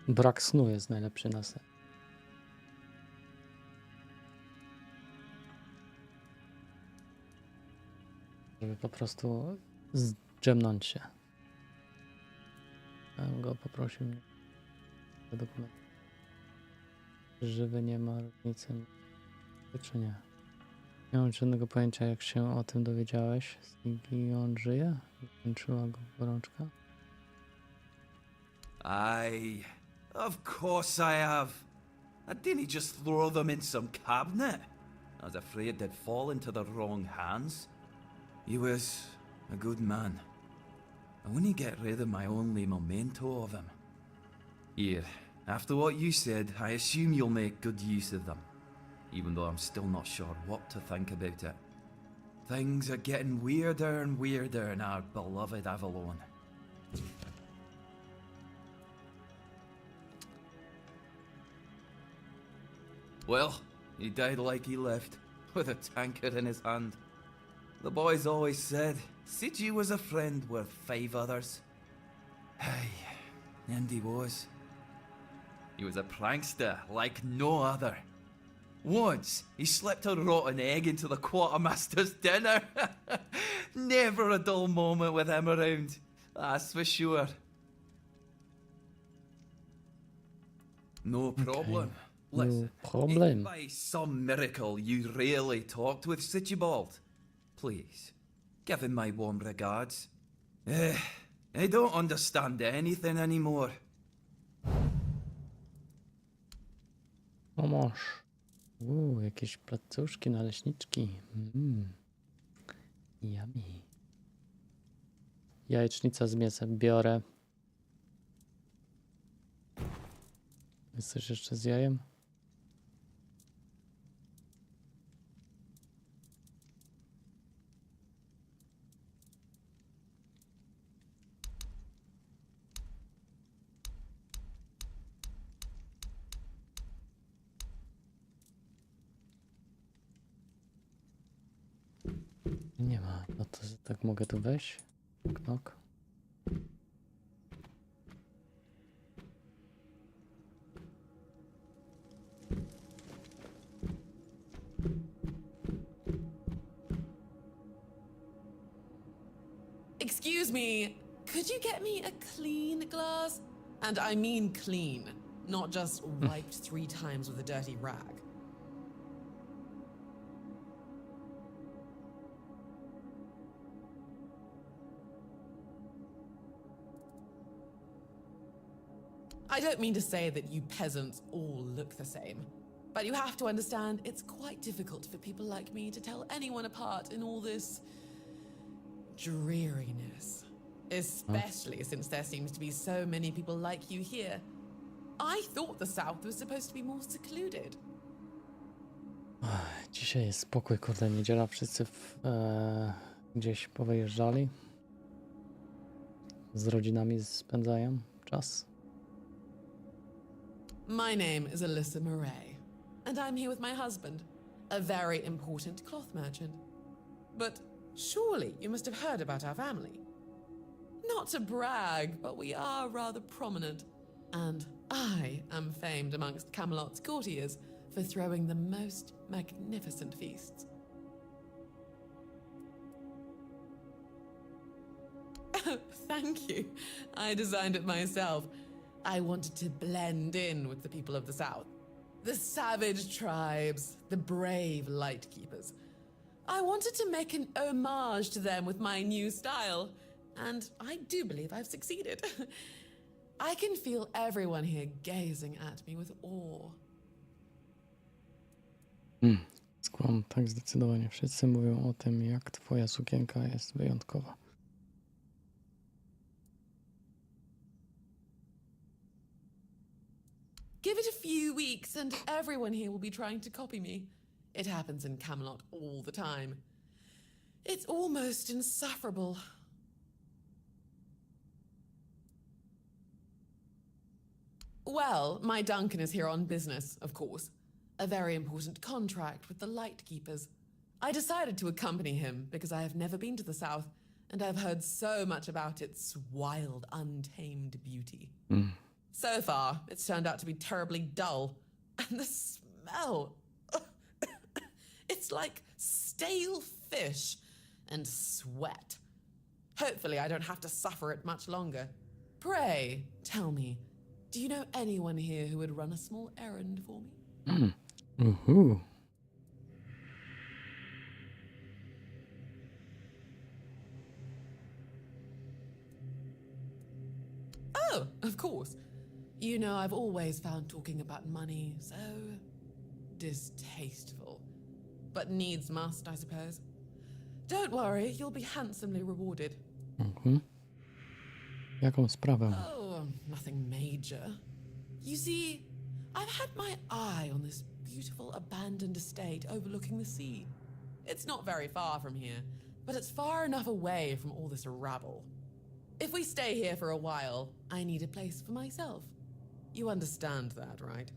Brak snu jest najlepszy na sen. Żeby po prostu zdrzemnąć się. Ja bym go poprosił mnie do dokumentu. Żywy nie ma różnicy, czy nie? Nie mam żadnego pojęcia, jak się o tym dowiedziałeś. Sigi, on żyje? Kończyła go gorączka? Aye, of course I have. I didn't just throw them in some cabinet. I was afraid they'd fall into the wrong hands. He was a good man. I wouldn't get rid of my only memento of him. Here, after what you said, I assume you'll make good use of them. Even though I'm still not sure what to think about it. Things are getting weirder and weirder in our beloved Avalon. Well, he died like he lived, with a tankard in his hand. The boys always said Sigi was a friend worth 5 others. Hey, and he was. He was a prankster like no other. Once, he slipped a rotten egg into the quartermaster's dinner. Never a dull moment with him around, that's for sure. No problem. Okay. Listen, No problem. if by some miracle you really talked with Sigibald, please, give him my warm regards. I don't understand anything anymore. O mąż. Jakieś placuszki, naleśniczki. Yummy. Jajecznica z mięsem biorę. Jest coś jeszcze z jajem? Nie ma. No to tak mogę tu wejść? Knok. Excuse me, could you get me a clean glass? And I mean clean, not just wiped 3 times with a dirty rag. I don't mean to say that you peasants all look the same, but you have to understand it's quite difficult for people like me to tell anyone apart in all this dreariness. Especially since there seems to be so many people like you here. I thought the South was supposed to be more secluded. Dzisiaj jest spokój, kurde, niedziela, wszyscy gdzieś powyjeżdżali. Z rodzinami spędzają czas. My name is Alyssa Murray, and I'm here with my husband, a very important cloth merchant. But surely you must have heard about our family. Not to brag, but we are rather prominent, and I am famed amongst Camelot's courtiers for throwing the most magnificent feasts. Thank you. I designed it myself. I wanted to blend in with the people of the South. The savage tribes, the brave lightkeepers. I wanted to make an homage to them with my new style, and I do believe I've succeeded. I can feel everyone here gazing at me with awe. Skłam, tak zdecydowanie. Wszyscy mówią o tym, jak twoja sukienka jest wyjątkowa. Give it a few weeks and everyone here will be trying to copy me. It happens in Camelot all the time. It's almost insufferable. Well, my Duncan is here on business, of course. A very important contract with the Lightkeepers. I decided to accompany him because I have never been to the South, and I've heard so much about its wild, untamed beauty. So far, it's turned out to be terribly dull. And the smell... it's like stale fish and sweat. Hopefully I don't have to suffer it much longer. Pray, tell me, do you know anyone here who would run a small errand for me? Uhu. Oh, of course. You know, I've always found talking about money so distasteful. But needs must, I suppose. Don't worry, you'll be handsomely rewarded. Jaką sprawę? Oh, nothing major. You see, I've had my eye on this beautiful abandoned estate overlooking the sea. It's not very far from here, but it's far enough away from all this rabble. If we stay here for a while, I need a place for myself. You understand that, right?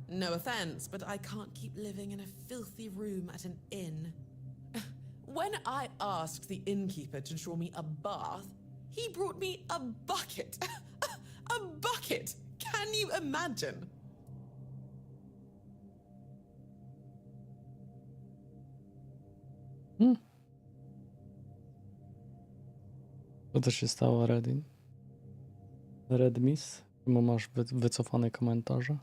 No offense, but I can't keep living in a filthy room at an inn. When I asked the innkeeper to draw me a bath, he brought me a bucket. A bucket! Can you imagine? Co to się stało, Redin? Redmis? Czemu masz wycofane komentarze?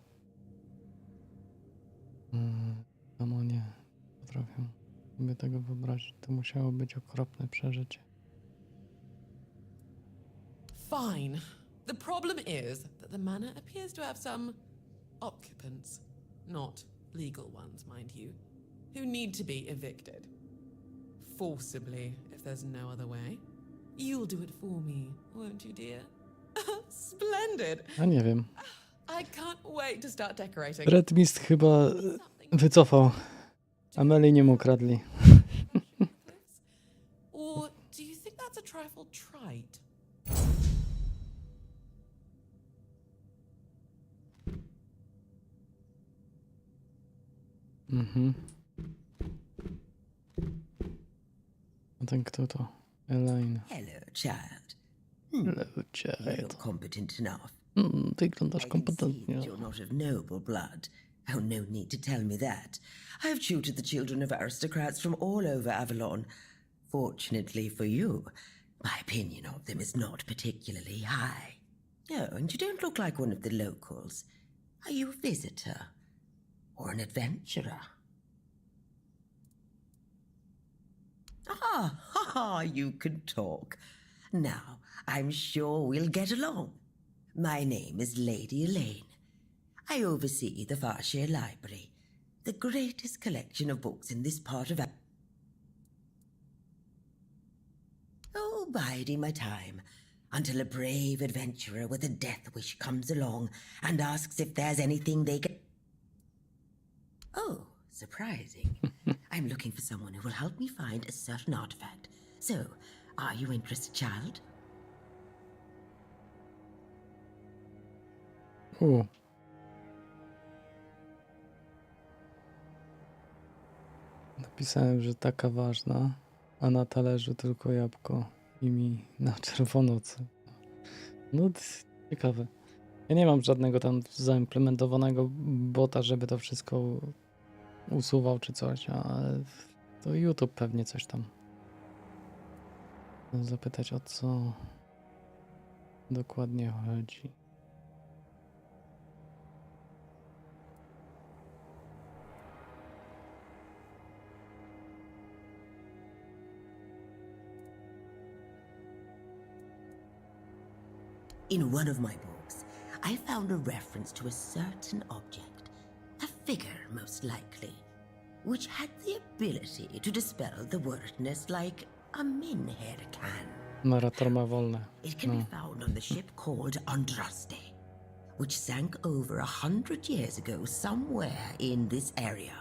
Samo nie potrafię sobie tego wyobrazić. To musiało być okropne przeżycie. Fine. The problem is that the manor appears to have some occupants, not legal ones, mind you, who need to be evicted. Forcibly, if there's no other way. You'll do it for me, won't you, dear? Splendid! A nie wiem. I can't wait to start decorating. Redmist chyba wycofał. Amelii nie mu kradli. Or do you think that's a trifle trite? A ten kto to? Elaine. Hello, child. Hello, You child. look competent enough. Wyglądasz I can see kompetentnie. that you're not of noble blood. Oh, no need to tell me that. I've tutored the children of aristocrats from all over Avalon. Fortunately for you, my opinion of them is not particularly high. Oh, and you don't look like one of the locals. Are you a visitor? Or an adventurer? You can talk. Now, I'm sure we'll get along. My name is Lady Elaine. I oversee the Farshire Library, the greatest collection of books in this part of Oh, biding my time until a brave adventurer with a death wish comes along and asks if there's anything they can... Oh, surprising. I'm looking for someone who will help me find a certain artifact. So, are you interested, child? Napisałem, że taka ważna, a na talerzu tylko jabłko i mi na czerwono. No, ciekawe. Ja nie mam żadnego tam zaimplementowanego bota, żeby to wszystko usuwał czy coś, ale to YouTube pewnie coś tam. zapytać, o co dokładnie chodzi. In one of my books, I found a reference to a certain object, a figure most likely, which had the ability to dispel the wordness like a menhair can. Narrator ma wolne. It can be found on the ship called Andraste, which sank over 100 years ago somewhere in this area.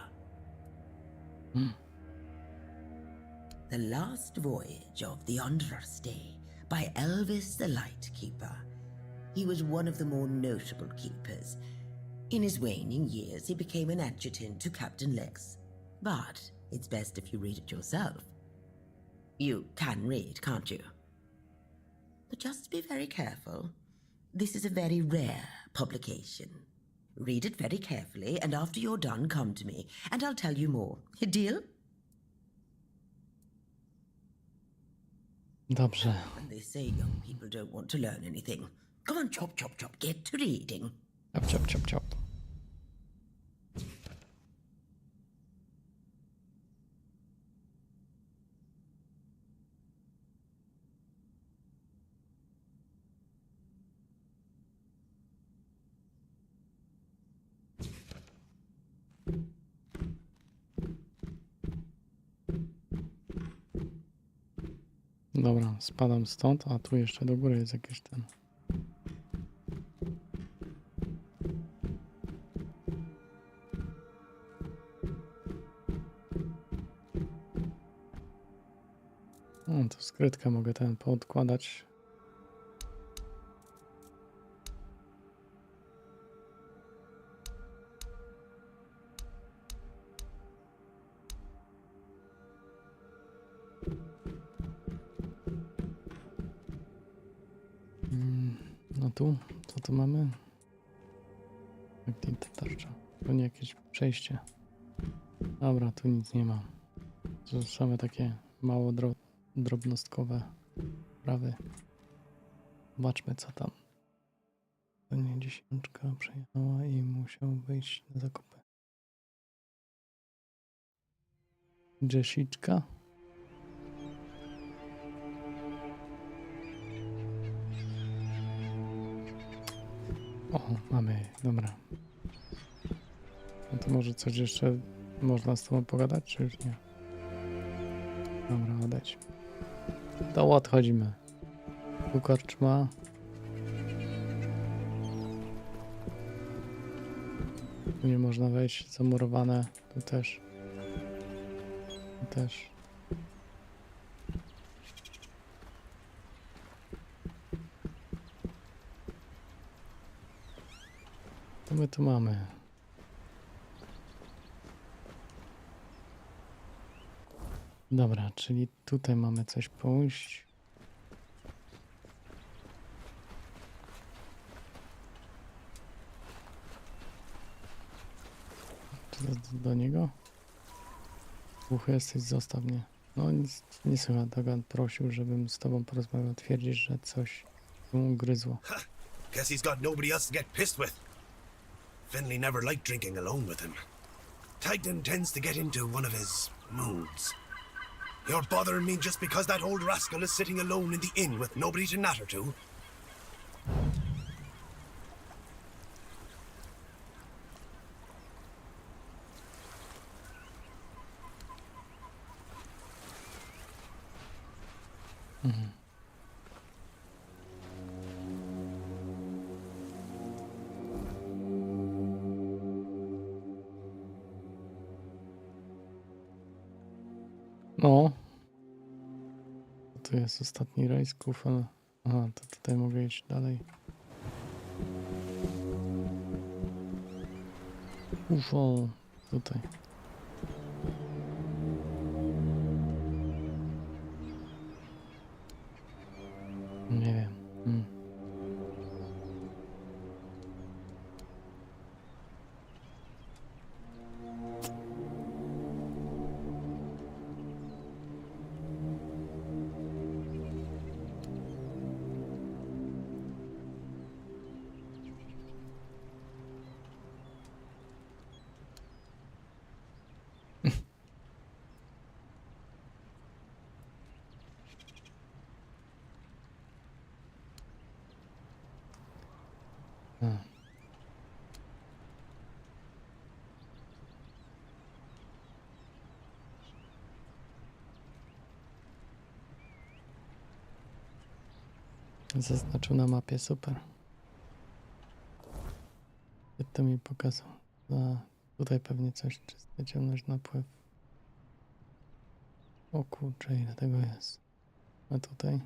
The Last Voyage of the Andraste by Elvis the Lightkeeper. He was one of the more notable keepers. In his waning years, he became an adjutant to Captain Lex. But it's best if you read it yourself. You can read, can't you? But just be very careful. This is a very rare publication. Read it very carefully, and after you're done, come to me, and I'll tell you more. Deal? Dobrze. And they say young people don't want to learn anything. Come on, chop, chop, chop. Get to reading. Chop, chop, chop, chop. Dobra, spadam stąd, a tu jeszcze do góry jest jakiś ten. Tu skrytkę mogę ten poodkładać. No tu, co tu mamy? Magnita tarcza. To nie jakieś przejście. Dobra, tu nic nie ma. To same takie mało drobnostkowe sprawy. Zobaczmy, co tam. To nie dziesiątka przejechała i musiał wyjść na zakupy. Jessiczka. O, mamy, dobra. No to może coś jeszcze można z tobą pogadać, czy już nie? Dobra, odejdź. To odchodzimy. Tu korczma. Tu nie można wejść, zamurowane. Tu też. Tu też. Co my tu mamy? Dobra, czyli tutaj mamy coś pójść. Czy do niego? Głuchy jesteś, zostaw mnie. No nic nie słychać, Dagan prosił, żebym z tobą porozmawiał. Twierdzisz, że coś mu gryzło. Guess he's got nobody else to get pissed with. Finley never liked drinking alone with him. Tigden tends to get into one of his moods. You're bothering me just because that old rascal is sitting alone in the inn with nobody to natter to? No. Tu jest ostatni rejs, kufel. Aha, to tutaj mogę iść dalej. UFO. Tutaj. Nie wiem. Zaznaczył na mapie, super. To mi pokazał. A tutaj pewnie coś, czysta ciemność, napływ. O kurczę, ile tego jest. A tutaj?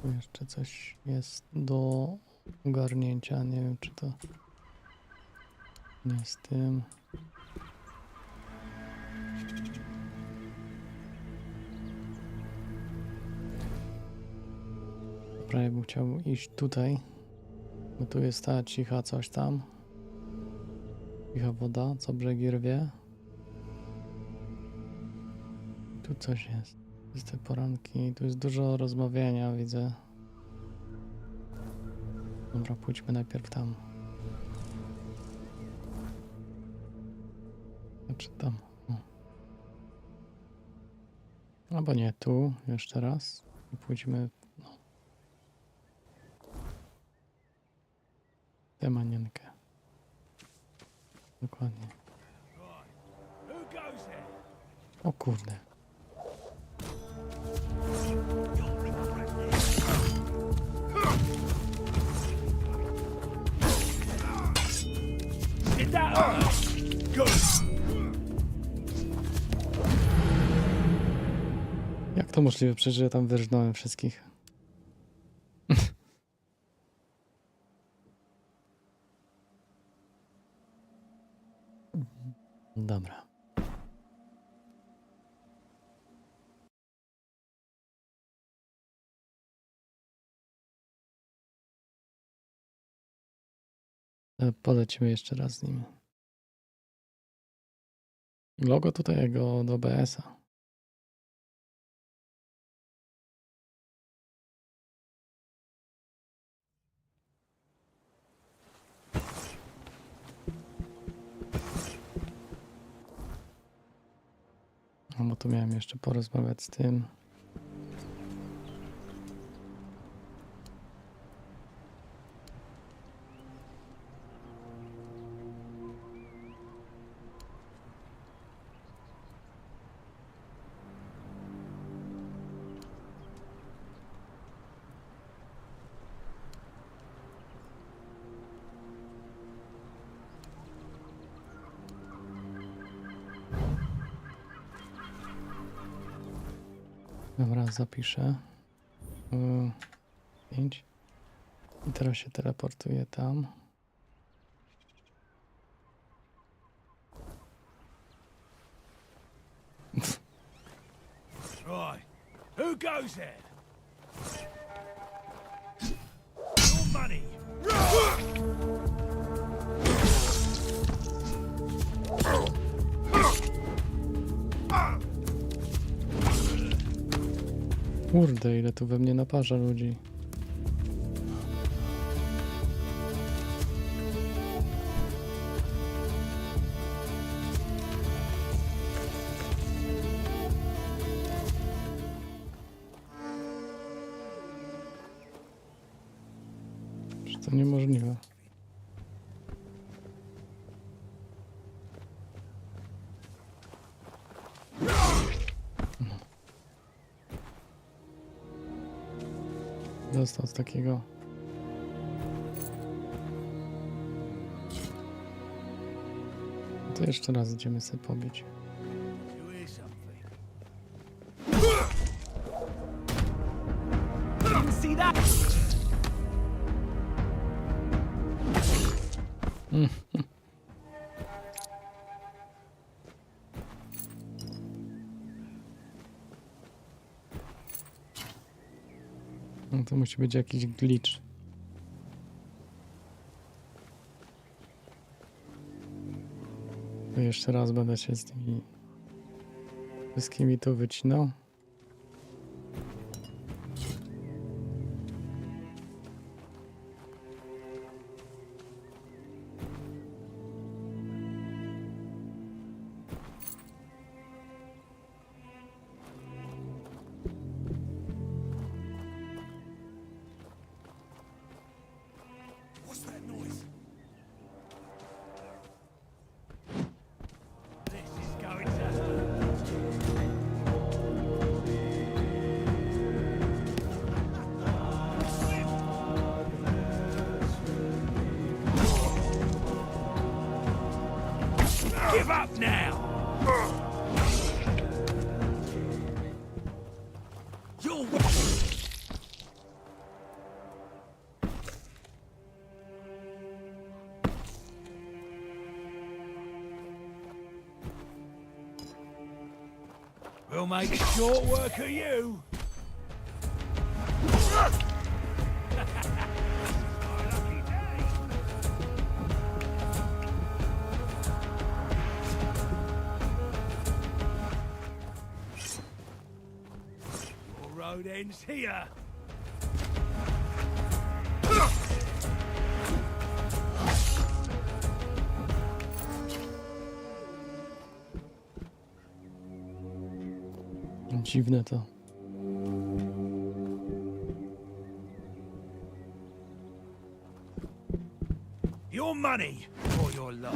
Tu jeszcze coś jest do ogarnięcia, nie wiem czy to nie z tym. Prawie bym chciał iść tutaj, bo tu jest ta cicha coś tam. Cicha woda, co brzegi rwie. Tu coś jest. Jest te poranki, tu jest dużo rozmawiania, widzę. Dobra, pójdźmy najpierw tam. Znaczy tam. O. Albo nie, tu jeszcze raz. I pójdźmy. No. Tę manienkę. Dokładnie. O kurde. Jak to możliwe? Przecież ja tam wyrżnąłem wszystkich. Dobra. Polecimy jeszcze raz z nimi. Logo tutaj jego do OBS-a. No bo tu miałem jeszcze porozmawiać z tym. Dobra, zapiszę. 5. I teraz się teleportuję tam. Right. Who goes there? Your money. Kurde, ile tu we mnie naparza ludzi. Czy to niemożliwe? Dostał z takiego. To jeszcze raz idziemy sobie pobić. No to musi być jakiś glitch. To jeszcze raz będę się z tymi wszystkimi tu wycinał. Now! You'll... We'll make short work of you! Your road ends here! Dziwne to. Your money or your love.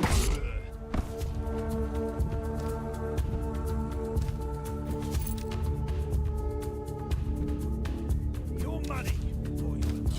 Your money or your love.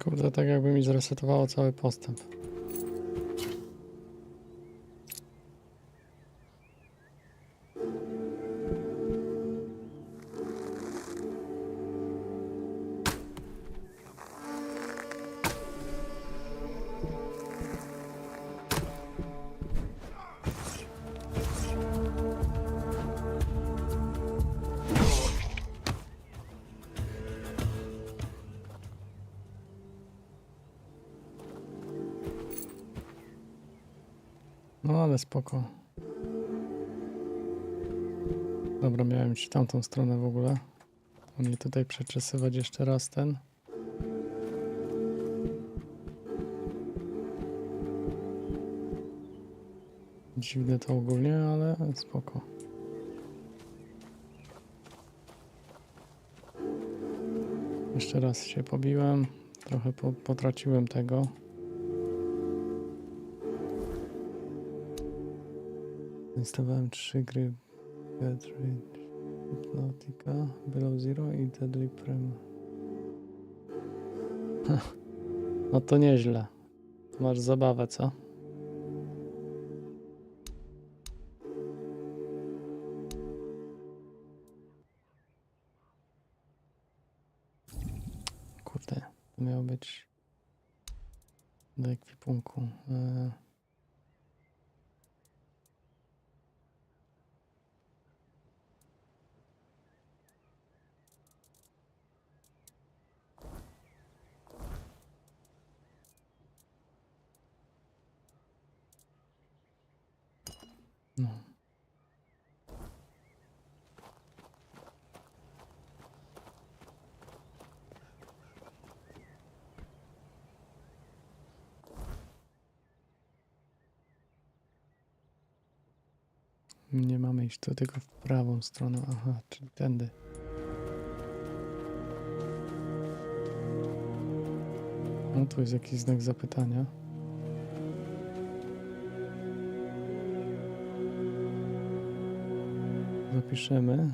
Kurde, tak jakby mi zresetowało cały postęp. No ale spoko. Dobra, miałem iść w tamtą stronę w ogóle. Oni tutaj przeczesywać jeszcze raz ten. Dziwne to ogólnie, ale spoko. Jeszcze raz się pobiłem. Trochę potraciłem tego. Instalowałem 3 gry Hypnotica, Below Zero i Deadly Prem. No to nieźle. Masz zabawę, co? Kurde, to miało być do ekwipunku. No. Nie mamy iść tu, tylko w prawą stronę. Aha, czyli tędy. No tu jest jakiś znak zapytania. Zapiszemy.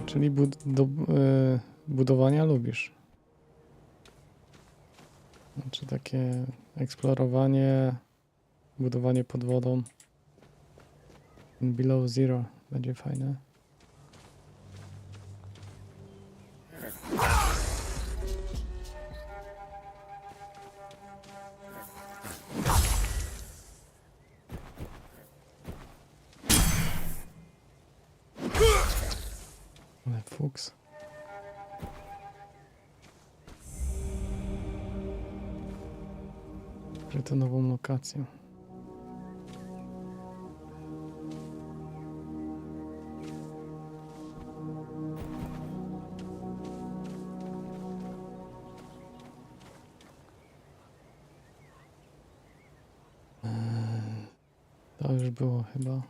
Czyli budowania lubisz. Znaczy takie eksplorowanie, budowanie pod wodą. Below Zero będzie fajne. Ale fuks. Tę nową lokację. już było chyba.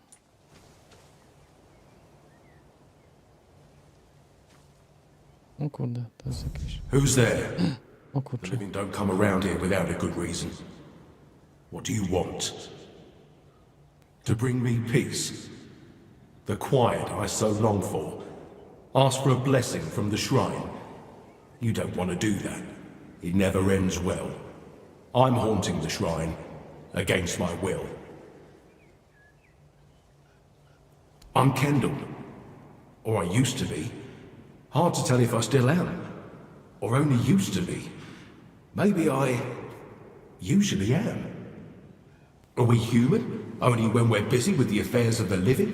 O kurde, to jest jakieś... Who's there? O The kurczę. living don't come around here without a good reason. What do you want? To bring me peace? The quiet I so long for? Ask for a blessing from the shrine? You don't want to do that. It never ends well. I'm haunting the shrine, against my will. I'm Kendall. Or I used to be. Hard to tell if I still am. Or only used to be. Maybe I usually am. Are we human? Only when we're busy with the affairs of the living?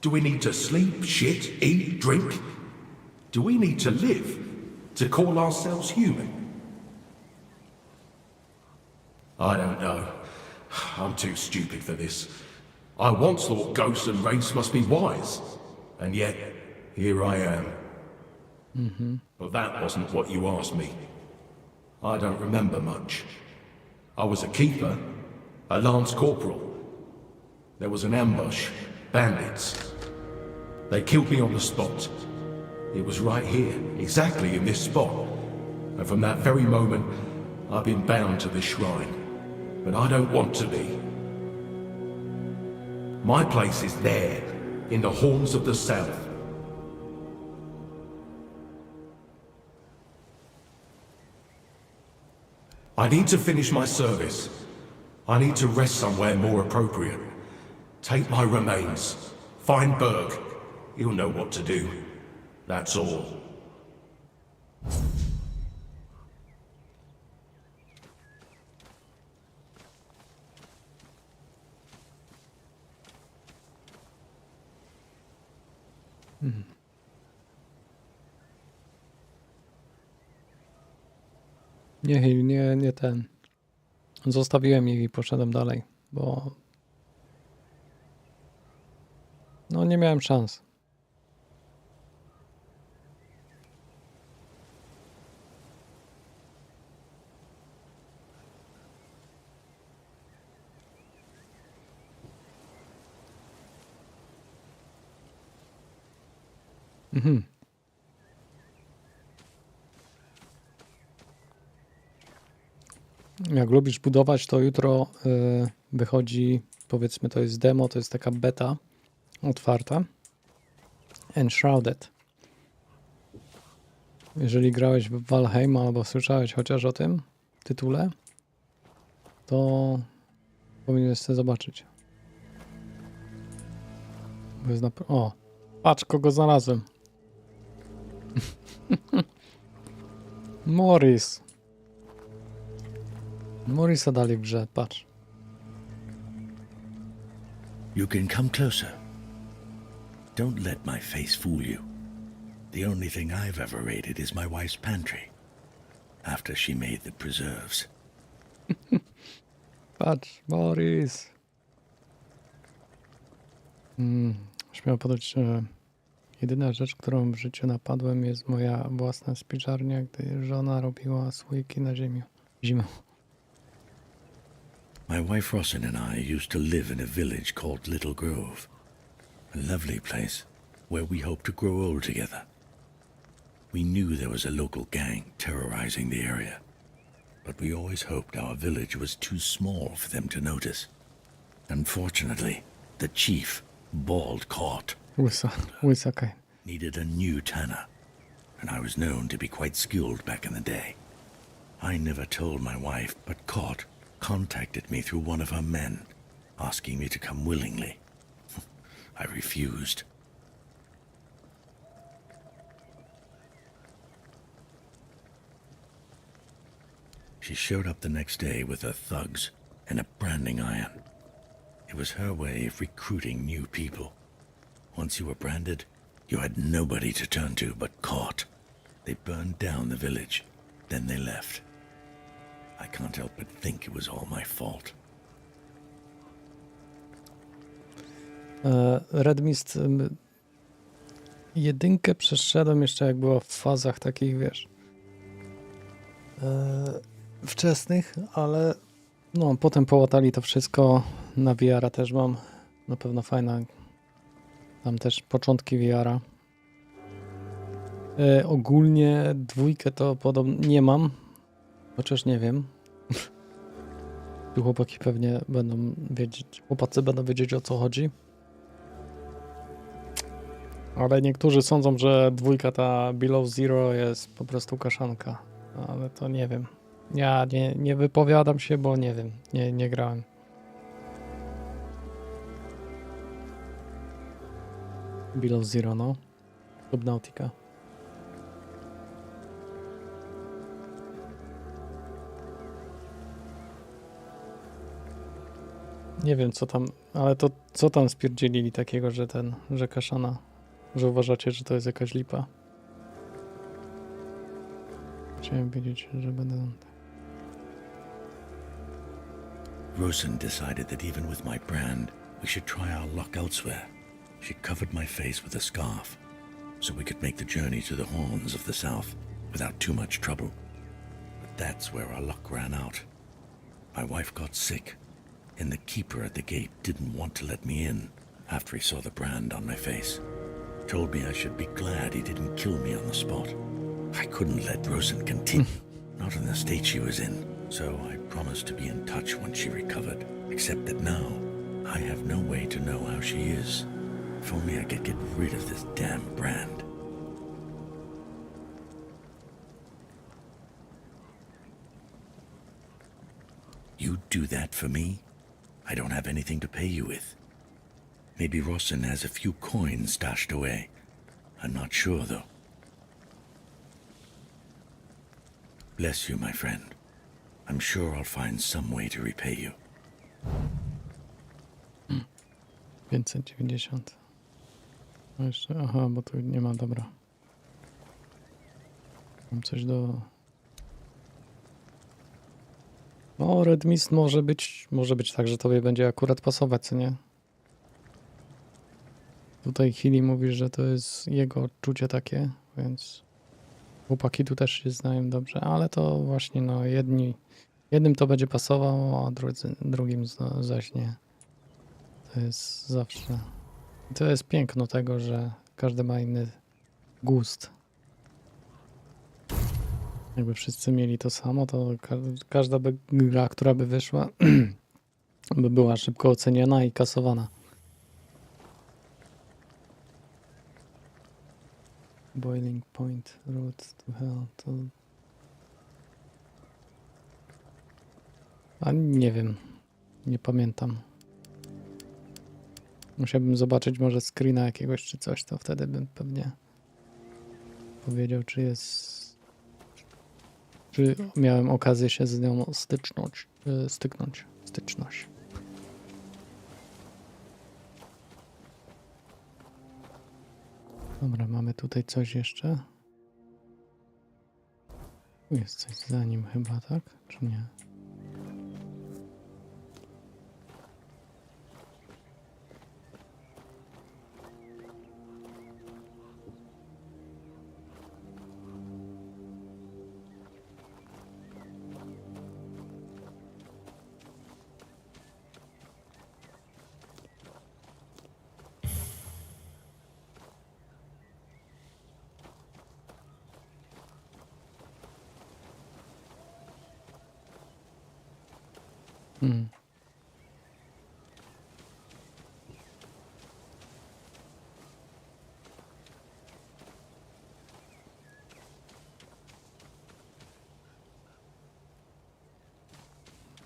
Do we need to sleep, shit, eat, drink? Do we need to live to call ourselves human? I don't know. I'm too stupid for this. I once thought ghosts and race must be wise. And yet, here I am. But that wasn't what you asked me. I don't remember much. I was a keeper, a lance corporal. There was an ambush, bandits. They killed me on the spot. It was right here, exactly in this spot. And from that very moment, I've been bound to this shrine. But I don't want to be. My place is there, in the horns of the south. I need to finish my service. I need to rest somewhere more appropriate. Take my remains. Find Berg. He'll know what to do. That's all. Nie, nie ten. Zostawiłem ich i poszedłem dalej, bo no nie miałem szans. Jak lubisz budować, to jutro wychodzi, powiedzmy, to jest demo, to jest taka beta otwarta. Enshrouded. Jeżeli grałeś w Valheim albo słyszałeś chociaż o tym tytule, to powinieneś sobie zobaczyć. Bo jest o, patrz kogo znalazłem. Morrisa dali w grze, patrz. You can come closer. Don't let my face fool you. The only thing I've ever raided is my wife's pantry. After she made the preserves. Patrz, Morris. Śmiało podać, że jedyna rzecz, którą w życiu napadłem, jest moja własna spiżarnia, gdy żona robiła słoiki na zimę. My wife Rossin and I used to live in a village called Little Grove. A lovely place where we hoped to grow old together. We knew there was a local gang terrorizing the area, but we always hoped our village was too small for them to notice. Unfortunately, the chief, Bald Cort, needed a new tanner, and I was known to be quite skilled back in the day. I never told my wife, but Cort contacted me through one of her men, asking me to come willingly. I refused. She showed up the next day with her thugs and a branding iron. It was her way of recruiting new people. Once you were branded, you had nobody to turn to but Cort. They burned down the village, then they left. I can't help but think it was all my fault. Red Mist jedynkę przeszedłem jeszcze jak było w fazach takich, wiesz, wczesnych, ale no potem połatali to wszystko, na VR-a też mam. Na pewno fajna. Tam też początki VR-a. Ogólnie 2 to podobno nie mam. Chociaż nie wiem. Tu chłopaki pewnie będą wiedzieć. Chłopacy będą wiedzieć, o co chodzi. Ale niektórzy sądzą, że 2 ta Below Zero jest po prostu kaszanka. Ale to nie wiem. Ja nie wypowiadam się, bo nie wiem. Nie grałem. Below Zero, no. Subnautica. Nie wiem co tam, ale to co tam spierdzielili takiego, że kaszana, że uważacie, że to jest jakaś lipa? Chciałem wiedzieć, że będę... Rosen decided that even with my brand, we should try our luck elsewhere. She covered my face with a scarf, so we could make the journey to the horns of the south without too much trouble. But that's where our luck ran out. My wife got sick, and the keeper at the gate didn't want to let me in after he saw the brand on my face. Told me I should be glad he didn't kill me on the spot. I couldn't let Rosen continue, not in the state she was in, so I promised to be in touch when she recovered, except that now I have no way to know how she is. If only I could get rid of this damn brand. You'd do that for me? I don't have anything to pay you with. Maybe Rosen has a few coins stashed away. I'm not sure, though. Bless you, my friend. I'm sure I'll find some way to repay you. 590. No jeszcze, aha, bo tu nie ma, dobra. Mam coś do... No, Red Mist może być tak, że tobie będzie akurat pasować, co nie? Tutaj Hilly mówi, że to jest jego odczucie takie, więc chłopaki tu też się znają dobrze, ale to właśnie no jednym to będzie pasowało, a drugim zaś nie. To jest zawsze... To jest piękno tego, że każdy ma inny gust. Jakby wszyscy mieli to samo, to każda gra, która by wyszła, by była szybko oceniana i kasowana. Boiling Point, Road to Hell, to... A nie wiem, nie pamiętam. Musiałbym zobaczyć może screena jakiegoś czy coś, to wtedy bym pewnie powiedział, czy miałem okazję się z nią styczność. Dobra, mamy tutaj coś jeszcze. Tu jest coś za nim chyba, tak? Czy nie?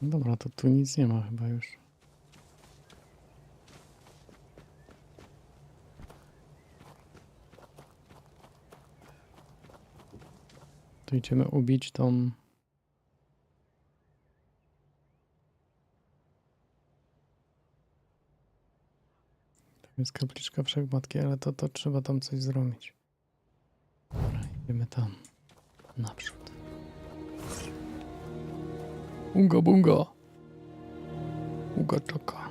Dobra, to tu nic nie ma chyba już. Tu idziemy ubić tą... Tam jest kapliczka Wszechmatki, ale to trzeba tam coś zrobić. Dobra, idziemy tam. Naprzód. Unga bunga. Uga czaka.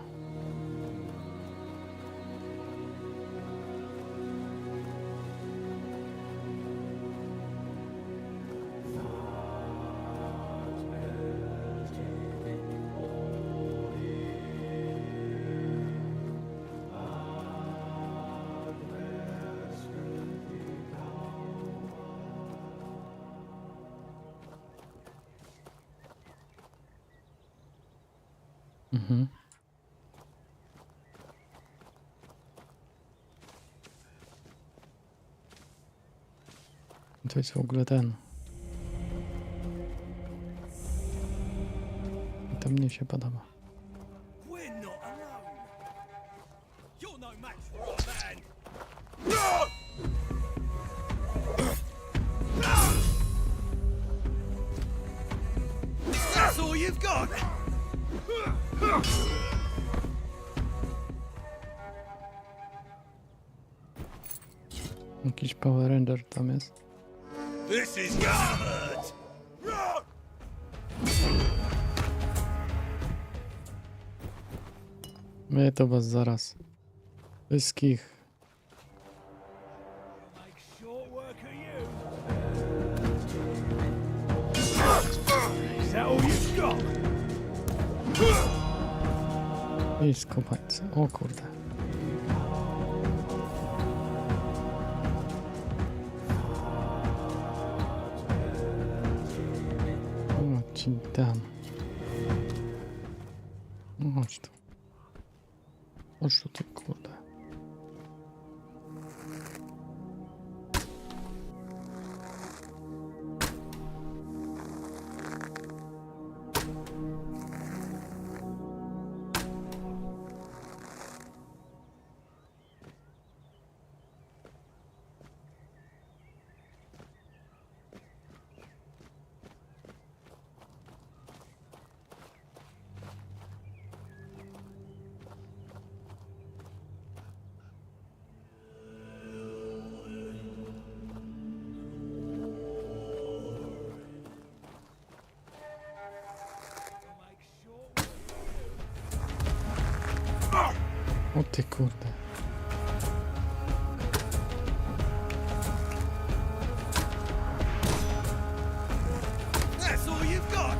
Mhm. To jest w ogóle ten. I to mnie się podoba. That's all you've got! Jakiś Power Ranger tam jest. This is gonna hurt! My to was zaraz. Wszystkich. Is that all you've got? I skopać. O kurde. O, ci dam. No chodź tu. Chodź tu, ty kurde. O ty kurde. That's all you've got!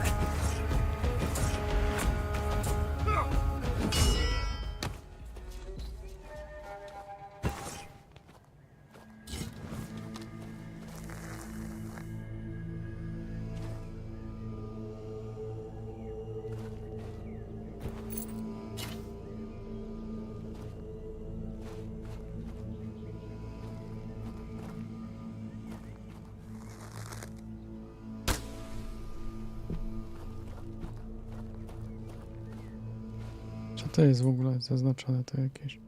Co to jest w ogóle zaznaczone to jakieś?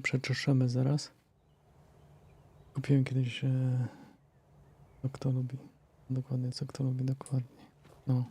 Przeczeszemy zaraz. Kupiłem kiedyś co kto lubi. Dokładnie, co kto lubi, dokładnie. No.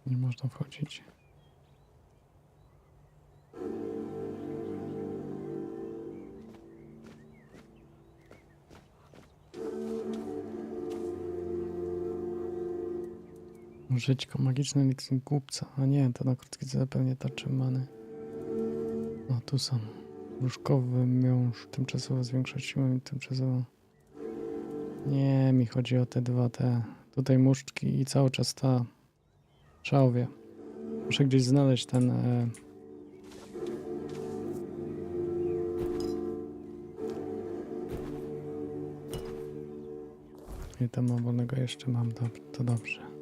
Nie można wchodzić. Żyćko magiczne eliksir głupca. A nie, to na krótki zapewnie tarczy many. O, tu są. Łóżkowy miąższ. Tymczasowo zwiększa siłę i tymczasowo... Nie, mi chodzi o te dwa, tutaj muszczki i cały czas ta szałwie. Muszę gdzieś znaleźć ten... I tam mam wolnego jeszcze mam, to dobrze.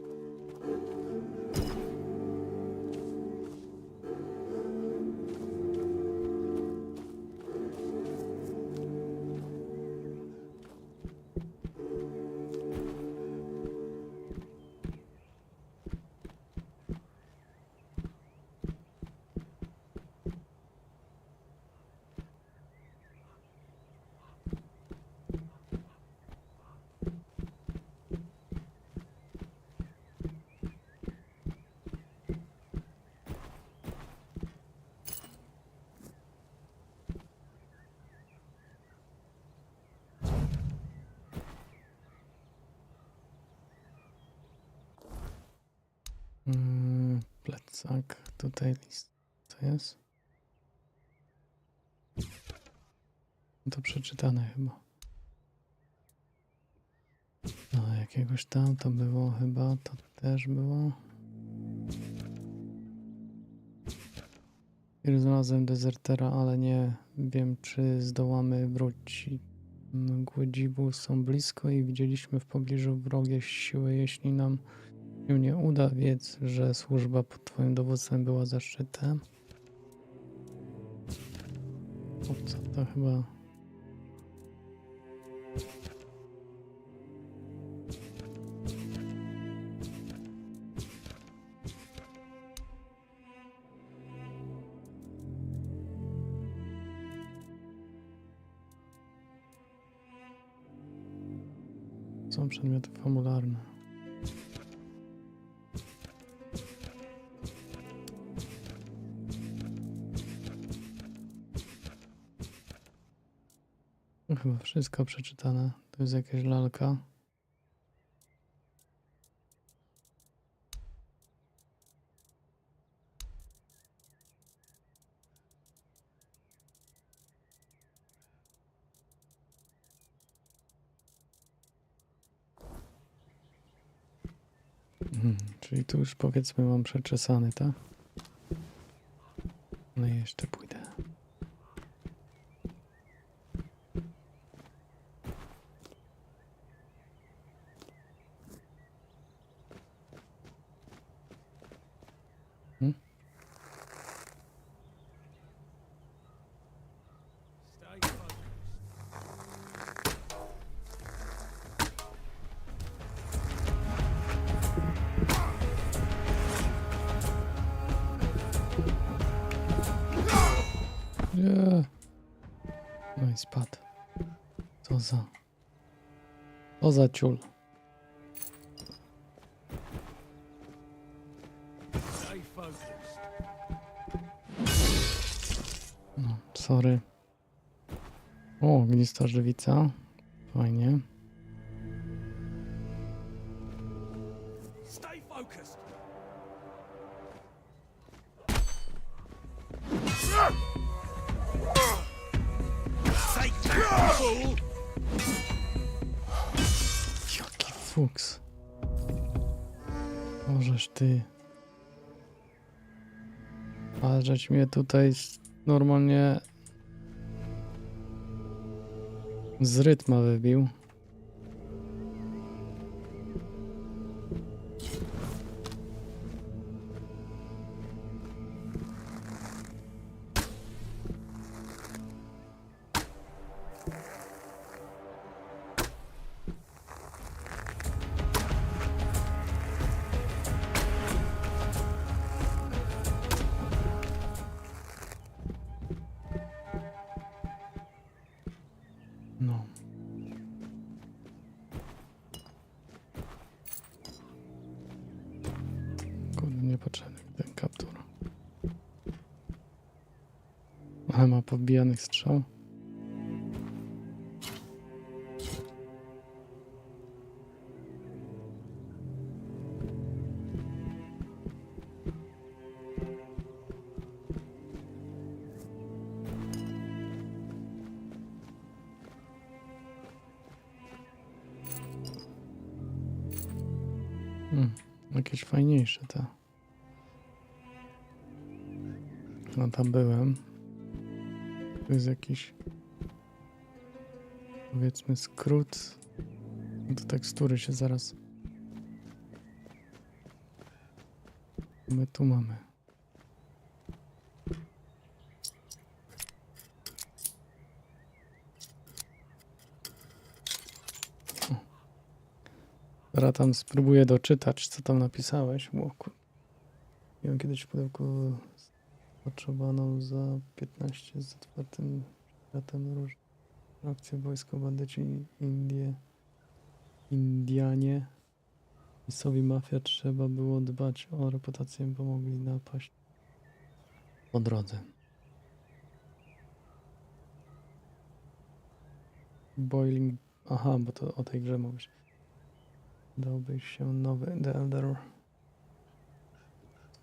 plecak. Tutaj list. Co jest? To przeczytane chyba. No, jakiegoś tam to było chyba. To też było. I znalazłem dezertera, ale nie wiem, czy zdołamy wrócić. Głodziwu są blisko i widzieliśmy w pobliżu wrogie siły. Jeśli nam się nie uda, wiedz, że służba pod twoim dowództwem była zaszczytem. O co to chyba... Są przedmioty fabularne. No, chyba wszystko przeczytane. To jest jakaś lalka. Czyli tu już powiedzmy mam przeczesany, tak? No i jeszcze pójdę. Nie. No i spadł. Co za ciul. No, sorry. O, ognista żywica. Fajnie. Stay focused. Jaki fuks. Możesz ty. Ale żeś mnie tutaj normalnie z rytma wybił. No. Kurde, niepotrzebny ten kaptur. Ale ma podbijanych strzał. Jakieś fajniejsze te. No tam byłem. To jest jakiś, powiedzmy, skrót. Do tekstury się zaraz. My tu mamy. Teraz tam spróbuję doczytać, co tam napisałeś. Miałem kiedyś w pudełku potrzebowaną za 15 z otwartym światem różnych. Akcje wojsko, bandyci, Indianie. Miejscowi mafia, trzeba było dbać o reputację, bo mogli napaść po drodze. Boiling... Aha, bo to o tej grze mówisz. Dałby się nowy The Elder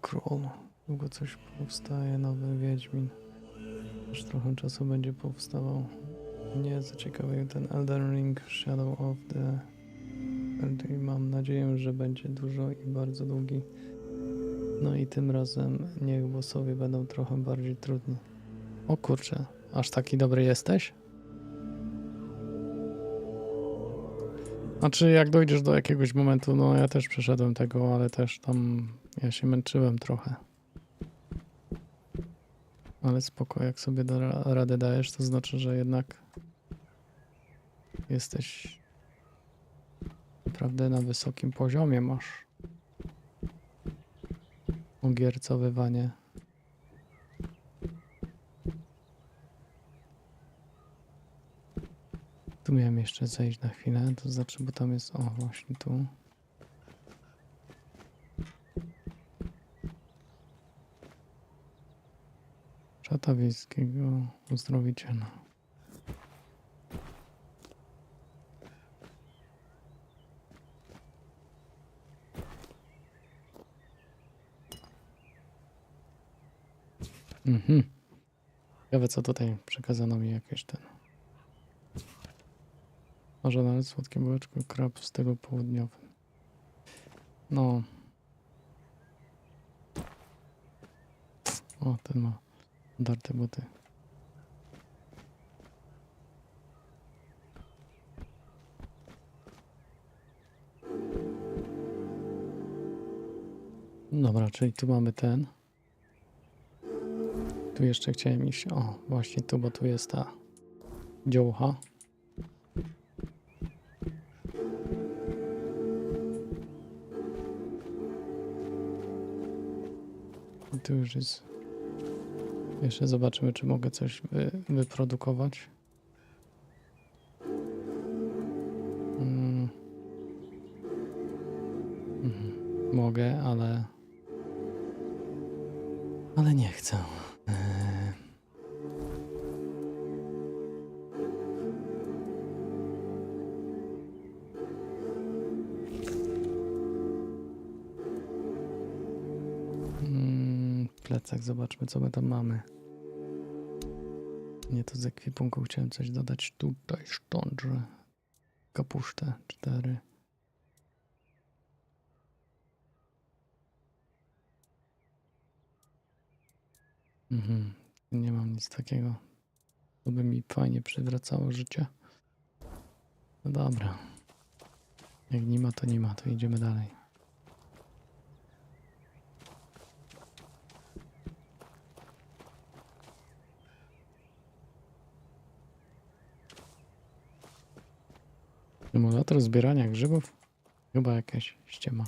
Scroll. Długo coś powstaje, nowy Wiedźmin. Już trochę czasu będzie powstawał. Mnie zaciekawił ten Elden Ring Shadow of the... I mam nadzieję, że będzie dużo i bardzo długi. No i tym razem niech bossowie będą trochę bardziej trudni. O kurczę, aż taki dobry jesteś? Znaczy jak dojdziesz do jakiegoś momentu, no ja też przeszedłem tego, ale też tam ja się męczyłem trochę. Ale spoko, jak sobie radę dajesz, to znaczy, że jednak jesteś naprawdę na wysokim poziomie masz ogiercowywanie. Tu miałem jeszcze zejść na chwilę, to znaczy, bo tam jest, o właśnie tu. Szata wiejskiego uzdrowiciela. Ciekawe co tutaj przekazano mi jakieś ten. Może nawet słodkie bułeczko, krab w stylu południowym. No. O, ten ma darte buty. Dobra, czyli tu mamy ten. Tu jeszcze chciałem iść. O, właśnie tu, bo tu jest ta dziołcha. I tu już jest. Jeszcze zobaczymy, czy mogę coś wyprodukować. Mogę, ale nie chcę. Plecak, zobaczmy co my tam mamy. Nie, to z ekwipunku chciałem coś dodać tutaj, sztądrze. Kapusztę 4. Nie mam nic takiego. To by mi fajnie przywracało życie. No dobra. Jak nie ma, to nie ma, to idziemy dalej. Symulator zbierania grzybów? Chyba jakaś ściema.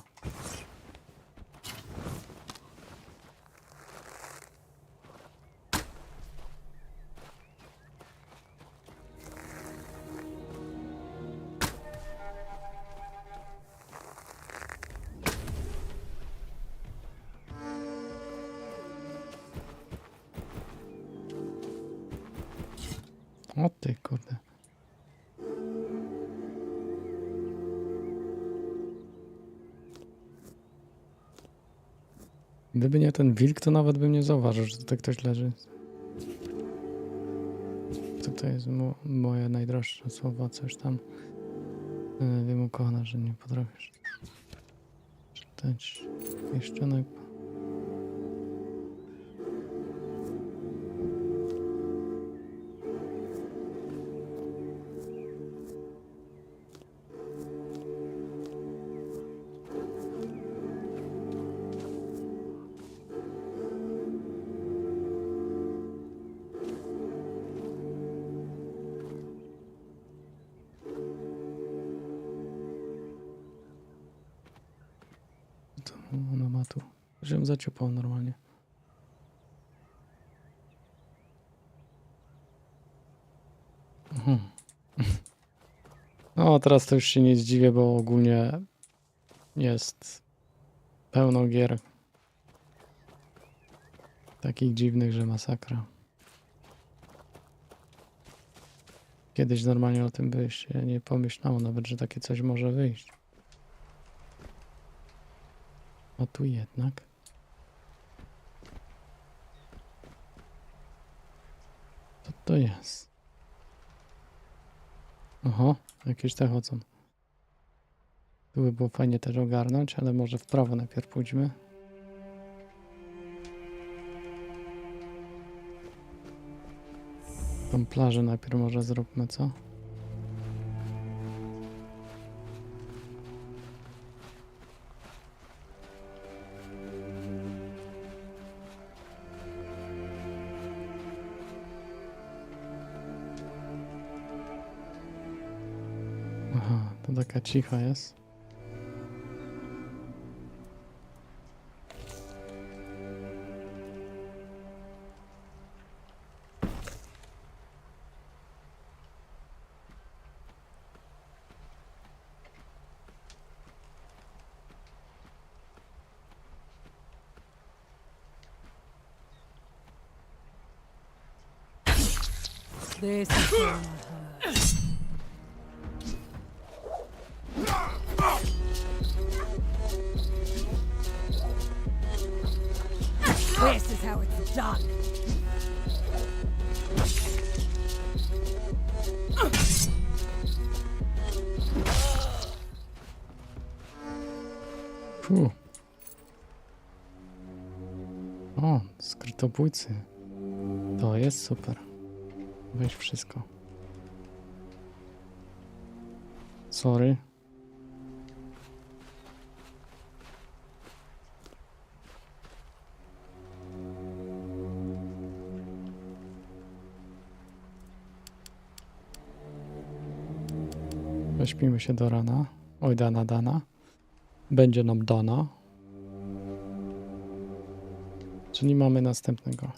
O ty kurde. Gdyby nie ten wilk, to nawet bym nie zauważył, że tutaj ktoś leży. Co to jest moje najdroższe słowo, coś tam. Wiem ukochana, że nie potrafisz czytać pieszczonek. Ona ma tu. Że ją zaciupał normalnie. No teraz to już się nie zdziwię, bo ogólnie jest pełno gier takich dziwnych, że masakra. Kiedyś normalnie o tym by się nie pomyślało nawet, że takie coś może wyjść. A tu jednak. to jest? Oho, jakieś te chodzą. Tu by było fajnie też ogarnąć, ale może w prawo najpierw pójdźmy. Tą plażę najpierw może zróbmy, co? Aha, to taka cicha jest. This is gonna hurt. This is how it's done. Fuh. O, skrytobójcy. To jest super. Weź wszystko. Sorry. Weźmijmy się do rana. Oj, dana. Będzie nam dana. Czyli mamy następnego.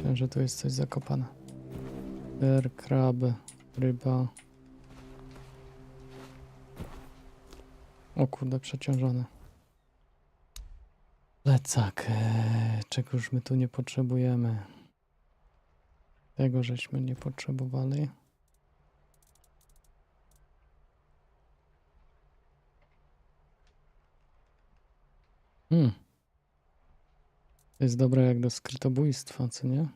Wiem, że tu jest coś zakopane. Krab, ryba. O kurde, przeciążony. Plecak. Czego już my tu nie potrzebujemy? Tego żeśmy nie potrzebowali. To jest dobre jak do skrytobójstwa, co nie?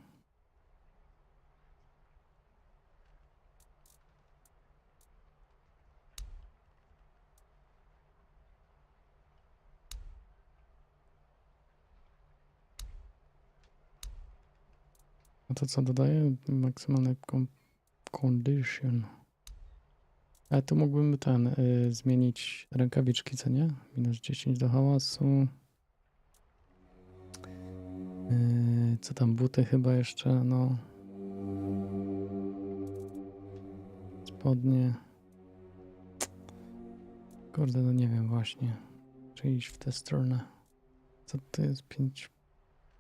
A to co dodaje? Maksymalny condition. A tu mógłbym zmienić rękawiczki, co nie? Minus 10 do hałasu. Co tam, buty chyba jeszcze, no. Spodnie. Kurde, no nie wiem właśnie. Czy iść w tę stronę. Co to jest? 5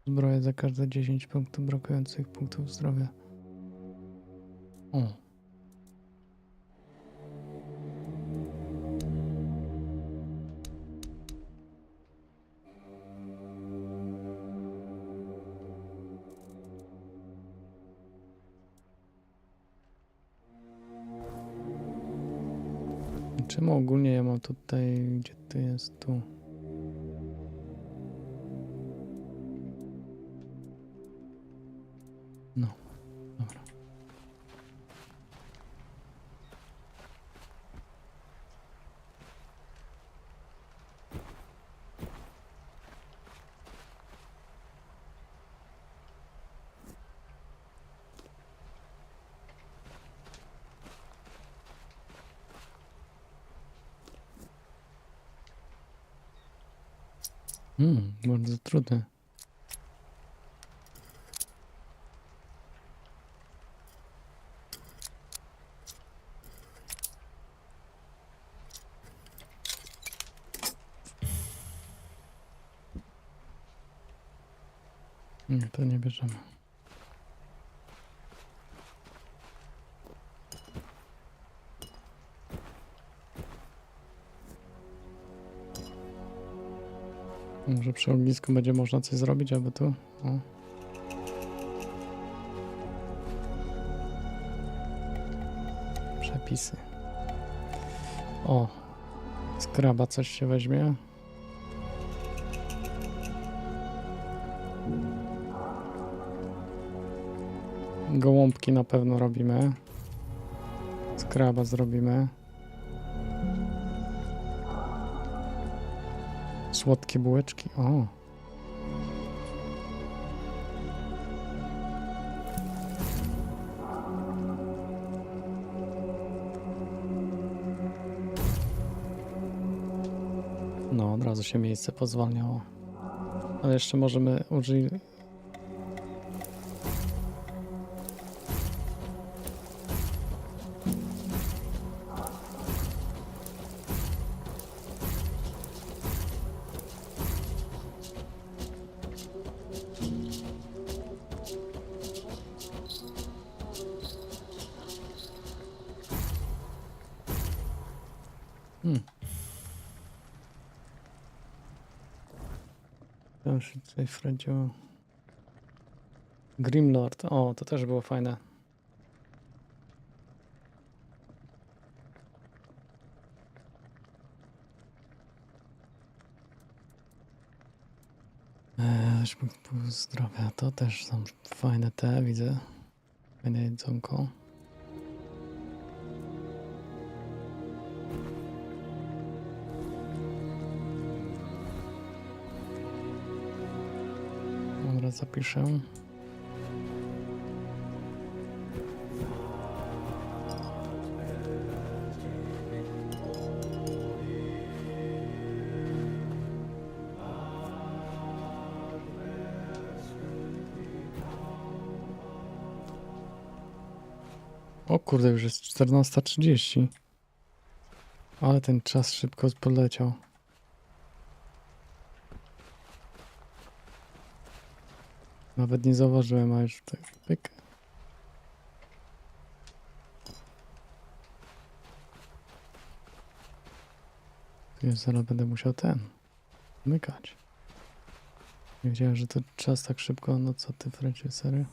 zbroje za każde 10 punktów brakujących punktów zdrowia. O. Czemu ogólnie ja mam tutaj, gdzie to jest tu? No, dobra. Bardzo trudne. Nie, to nie bierzemy. Może przy ognisku będzie można coś zrobić, aby tu... O. Przepisy. O. Z kraba coś się weźmie. Gołąbki na pewno robimy. Z kraba zrobimy. Słodkie bułeczki. O. No, od razu się miejsce pozwalniało. Ale jeszcze możemy użyć... Tam się tutaj wradziło. Grimlord. O, to też było fajne. Zdrowia. To też są fajne te, widzę. Fajne jedzonko. Dobra, zapiszę. O kurde, już jest 14:30. Ale ten czas szybko poleciał. Nawet nie zauważyłem, a już tak pyk. Ja zaraz będę musiał mykać. Nie wiedziałem, że to czas tak szybko, no co ty, Frencie, serio?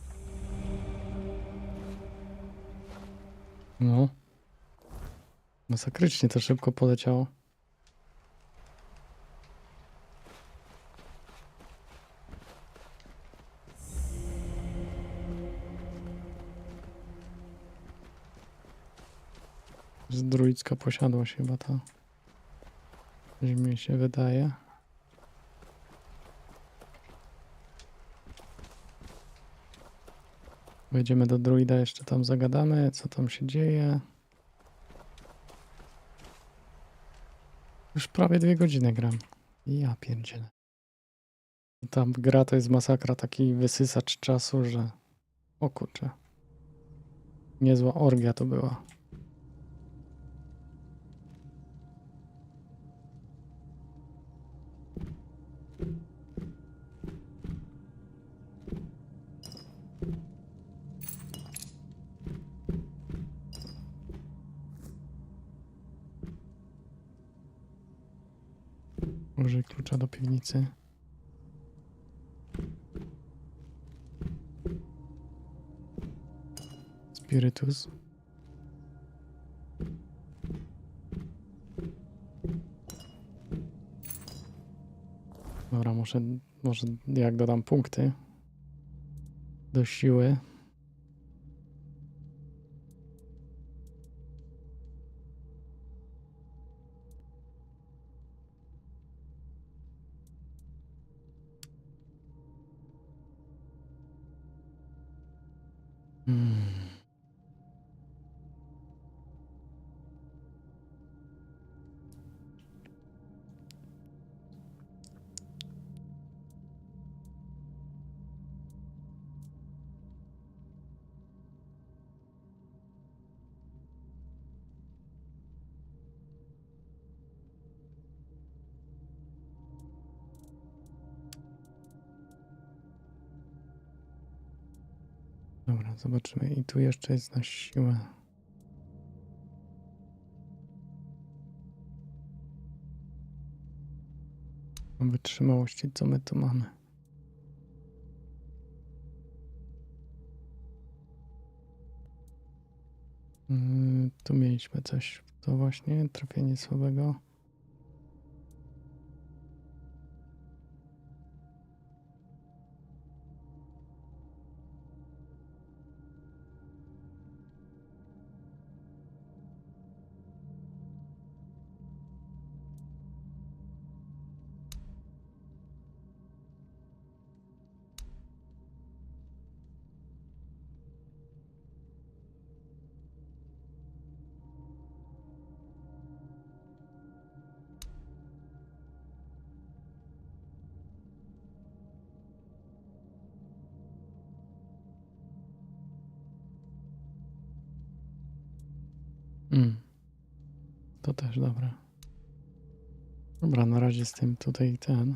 No. Masakrycznie to szybko poleciało. Z druicka posiadłość chyba ta. Coś mi się wydaje. Wejdziemy do druida, jeszcze tam zagadamy, co tam się dzieje. Już prawie 2 godziny gram. Ja pierdzielę. Tam gra to jest masakra, taki wysysacz czasu, że... O kurczę. Niezła orgia to była. Użyj klucza do piwnicy. Spirytus. Dobra, może jak dodam punkty do siły. Dobra, zobaczymy. I tu jeszcze jest na siłę. Wytrzymałości, co my tu mamy? Tu mieliśmy coś. To właśnie trafienie słabego. też dobre. Dobra, na razie z tym tutaj ten.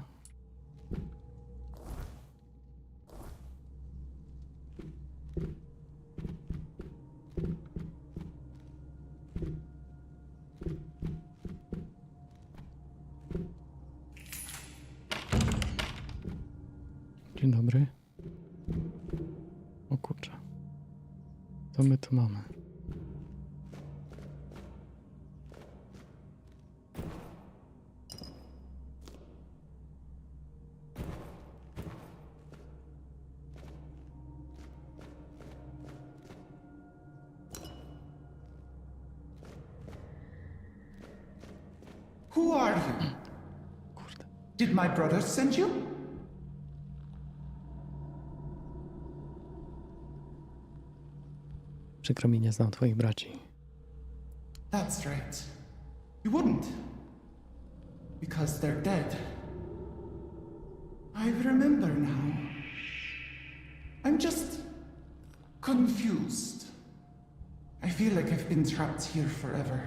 Dzień dobry. O kurczę. Co my tu mamy? Who are you? Did my brothers send you? Przykro mi, nie znam twoich braci. That's right. You wouldn't. Because they're dead. I remember now. I'm just confused. I feel like I've been trapped here forever.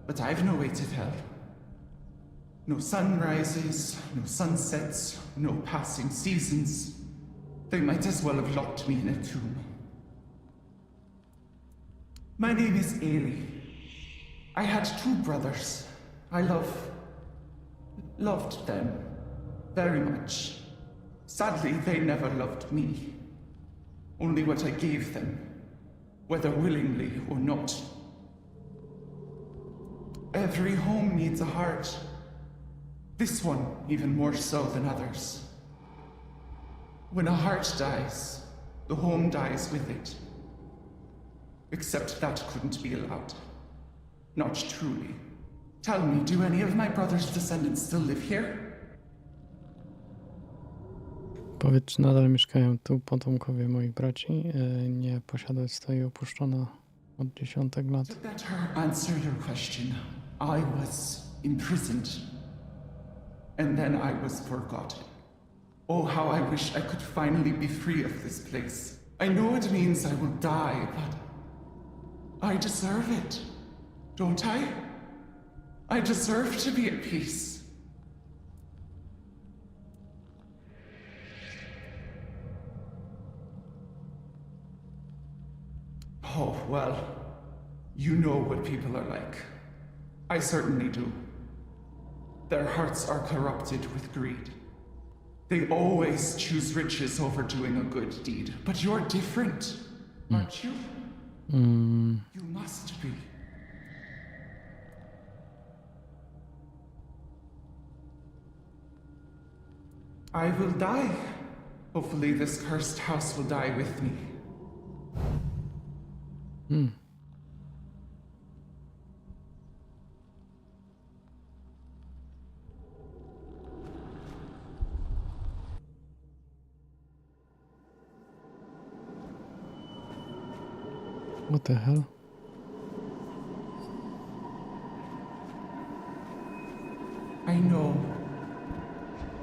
But I've no way to tell. No sunrises, no sunsets, no passing seasons. They might as well have locked me in a tomb. My name is Ailey. I had 2 brothers. I loved them very much. Sadly, they never loved me. Only what I gave them, whether willingly or not. Every home needs a heart. This one even more so than others. When a heart dies, the home dies with it. Except that couldn't be allowed. Not truly. Tell me, do any of my brother's descendants still live here? Powiedz, czy nadal mieszkają tu potomkowie moich braci? Nie, posiadłość i opuszczona od dziesiątek lat. To better answer your question, I was imprisoned. And then I was forgotten. Oh, how I wish I could finally be free of this place. I know it means I will die, but I deserve it, don't I? I deserve to be at peace. Oh, well, you know what people are like. I certainly do. Their hearts are corrupted with greed. They always choose riches over doing a good deed. But you're different, aren't you? You must be. I will die. Hopefully this cursed house will die with me. What the hell? I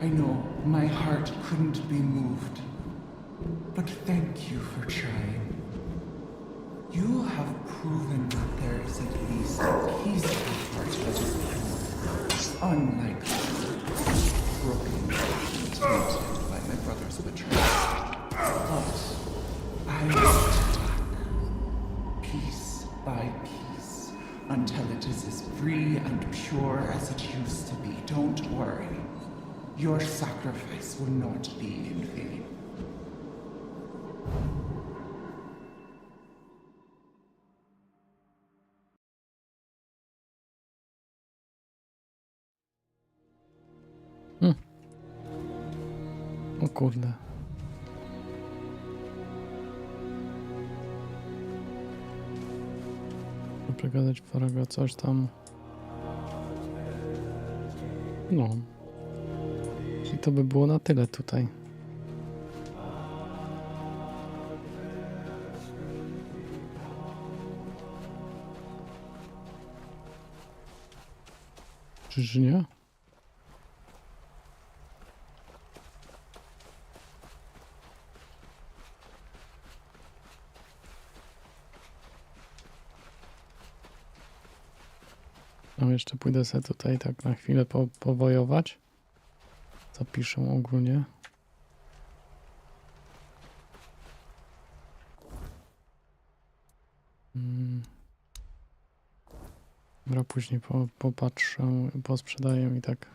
know, my heart couldn't be moved. But thank you for trying. You have proven that there is at least a piece of the heart that is pure. Unlike broken and tainted by my brother's betrayal. But I will piece by piece, until it is as free and pure as it used to be. Don't worry. Your sacrifice will not be in vain. O kurde. Przegadać parego coś tam. No. I to by było na tyle tutaj. Czyż nie? No jeszcze pójdę sobie tutaj tak na chwilę powojować. Zapiszę ogólnie. Dobra, później popatrzę, posprzedaję i tak.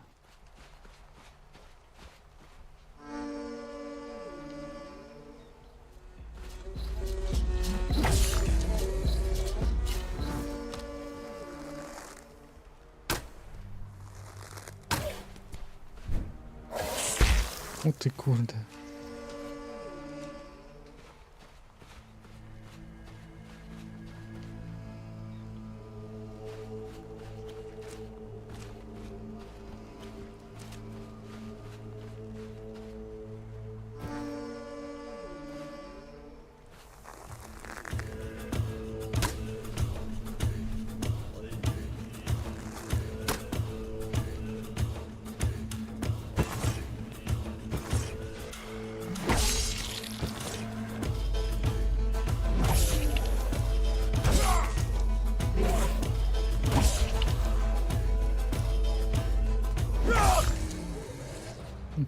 O ty kurde.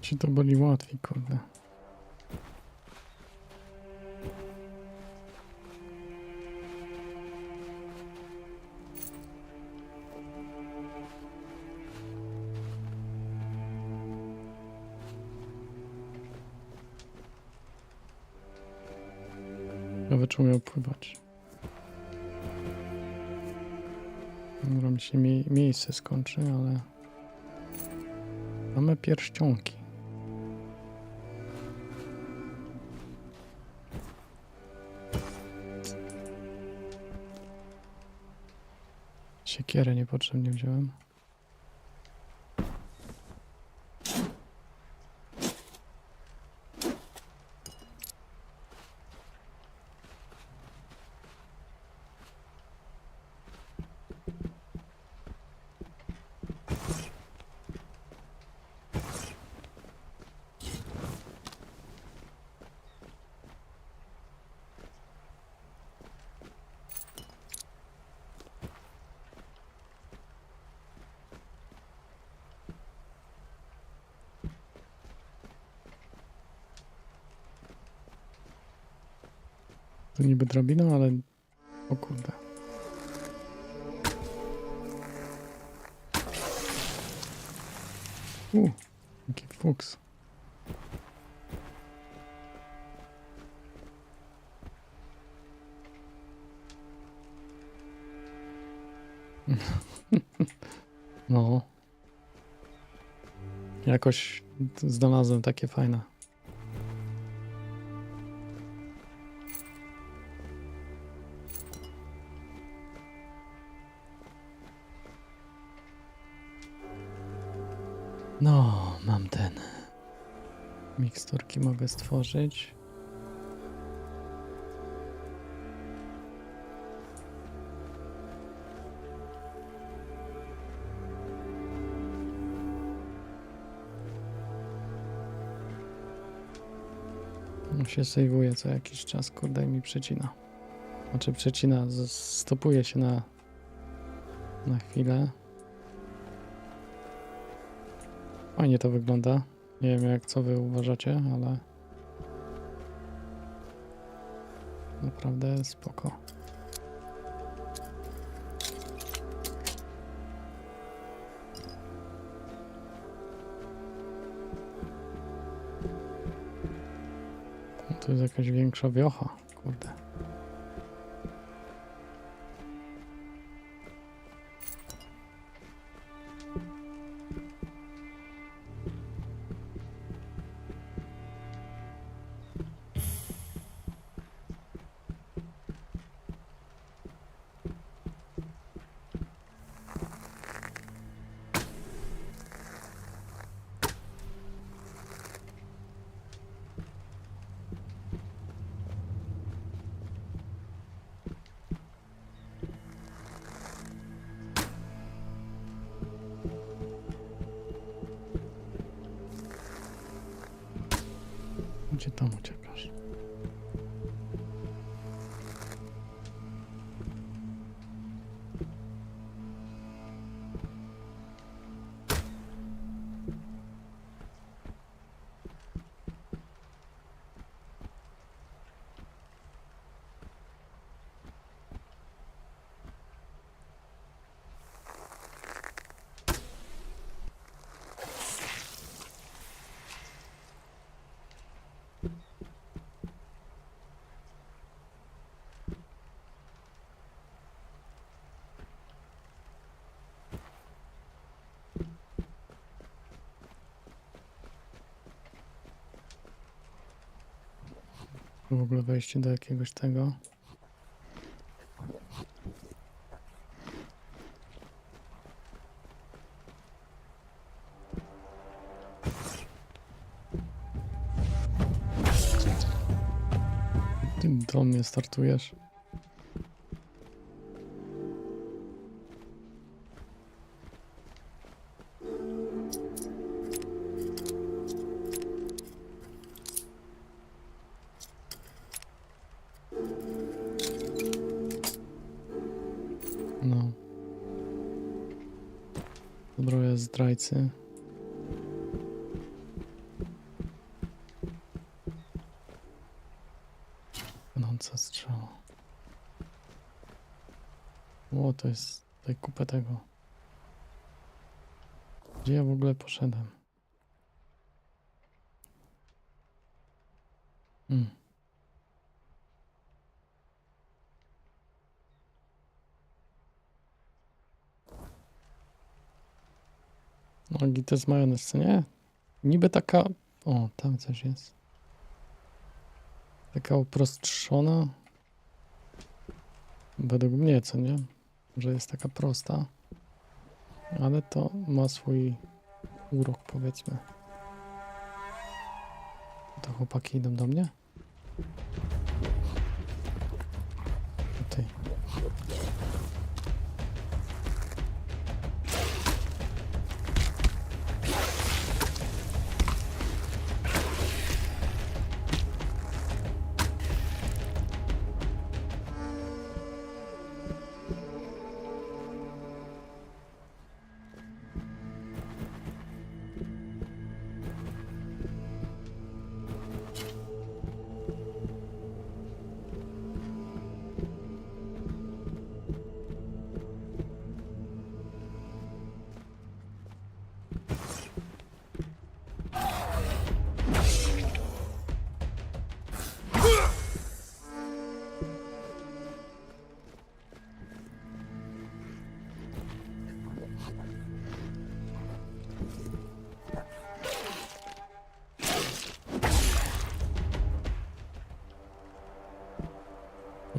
Ci to byli łatwi, kurde. Ciekawe, czy umiał pływać. Dobra, mi się miejsce skończy, ale mamy pierścionki. Siekierę niepotrzebnie wziąłem. To niby drabiną, ale... O kurde. Jaki fuks. No. Jakoś znalazłem takie fajne. No, mam ten. Miksturki mogę stworzyć. On się sejwuje co jakiś czas, kurde, i mi przecina. Znaczy przecina, stopuje się na chwilę. Fajnie to wygląda. Nie wiem jak co wy uważacie, ale naprawdę spoko. Tu jest jakaś większa wiocha, kurde. Gdzie tam uciekasz? W ogóle wejście do jakiegoś tego. Ty do mnie startujesz. No. Zbroja zdrajcy. Płonąca strzała. O, to jest tutaj kupę tego. Gdzie ja w ogóle poszedłem? No, to jest majonez, co nie? Niby taka... O, tam coś jest. Taka uproszczona. Według mnie, co nie? Że jest taka prosta. Ale to ma swój urok, powiedzmy. To chłopaki idą do mnie? Tutaj.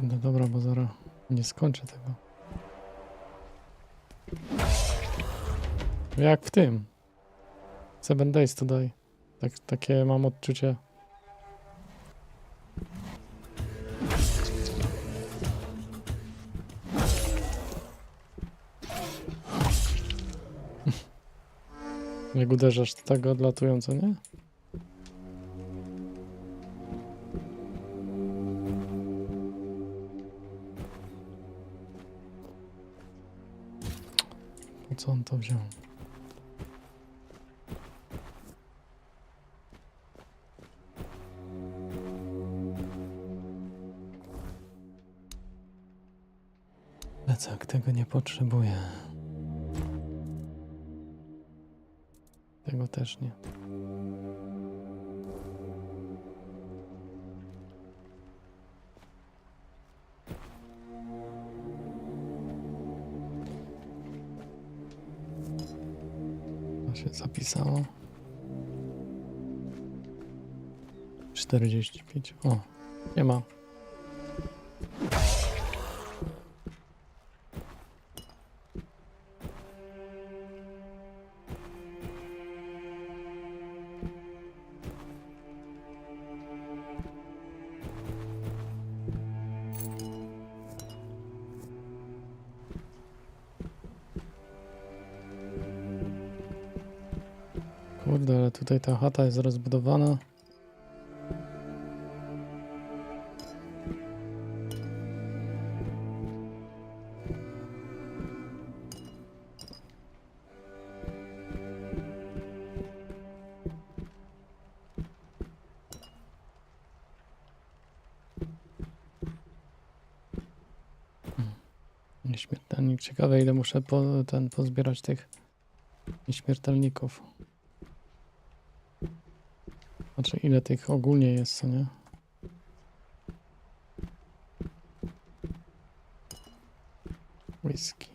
No dobra, bo zaraz nie skończę tego. Jak w tym. Seven Days tutaj. Takie mam odczucie. Jak uderzasz, to tak odlatują, co nie? Po co on to wziął? Plecak, tego nie potrzebuję. Tego też nie. To się zapisało. 45. O, nie ma. Kurde, ale tutaj ta chata jest rozbudowana. Nieśmiertelnik. Ciekawe, ile muszę pozbierać tych nieśmiertelników. Znaczy, ile tych ogólnie jest, co nie? Whisky.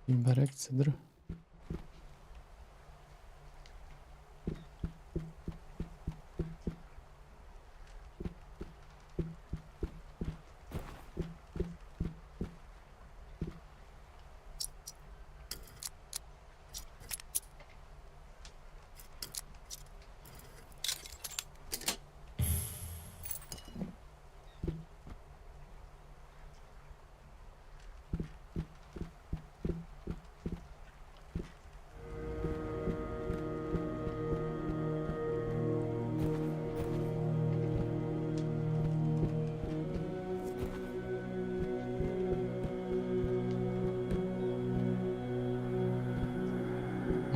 Imberek, cydr.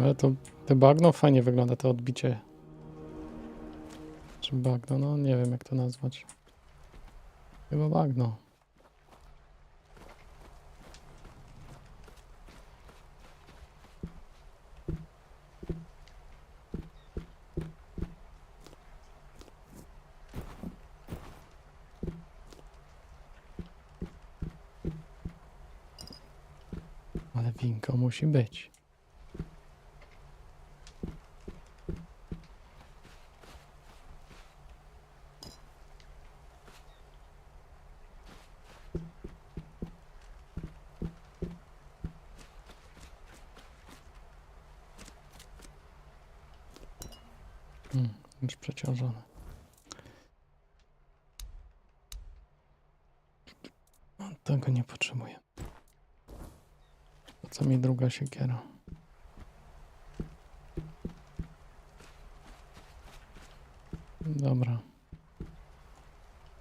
Ale to bagno fajnie wygląda, to odbicie. Czy bagno? No nie wiem jak to nazwać. Chyba bagno. Ale winko musi być. Już przeciążone. Tego nie potrzebuję. Po co mi druga siekiera? Dobra.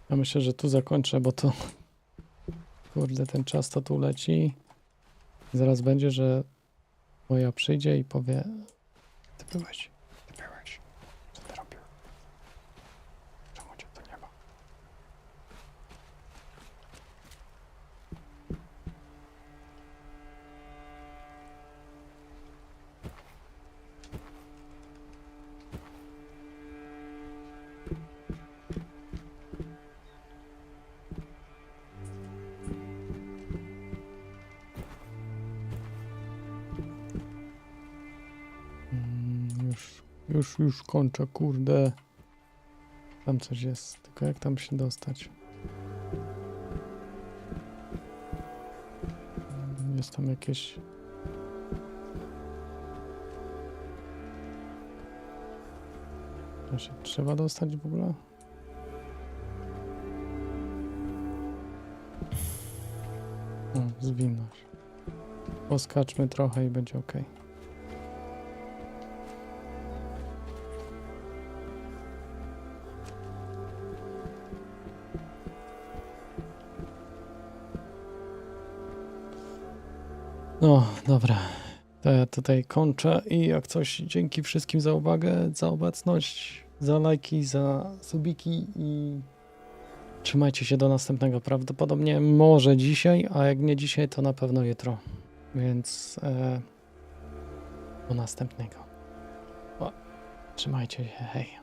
Ja myślę, że tu zakończę, bo to... Kurde, ten czas to tu leci. Zaraz będzie, że moja przyjdzie i powie... Ty byłeś. Co ty robił? Czemu cię tu nie ma? Już kończę, kurde. Tam coś jest, tylko jak tam się dostać? Jest tam jakieś... To się trzeba dostać w ogóle? Zwinność. Poskaczmy trochę i będzie ok. No, dobra. To ja tutaj kończę i jak coś, dzięki wszystkim za uwagę, za obecność, za lajki, za subiki i trzymajcie się do następnego. Prawdopodobnie może dzisiaj, a jak nie dzisiaj, to na pewno jutro. Więc do następnego. Trzymajcie się, hej.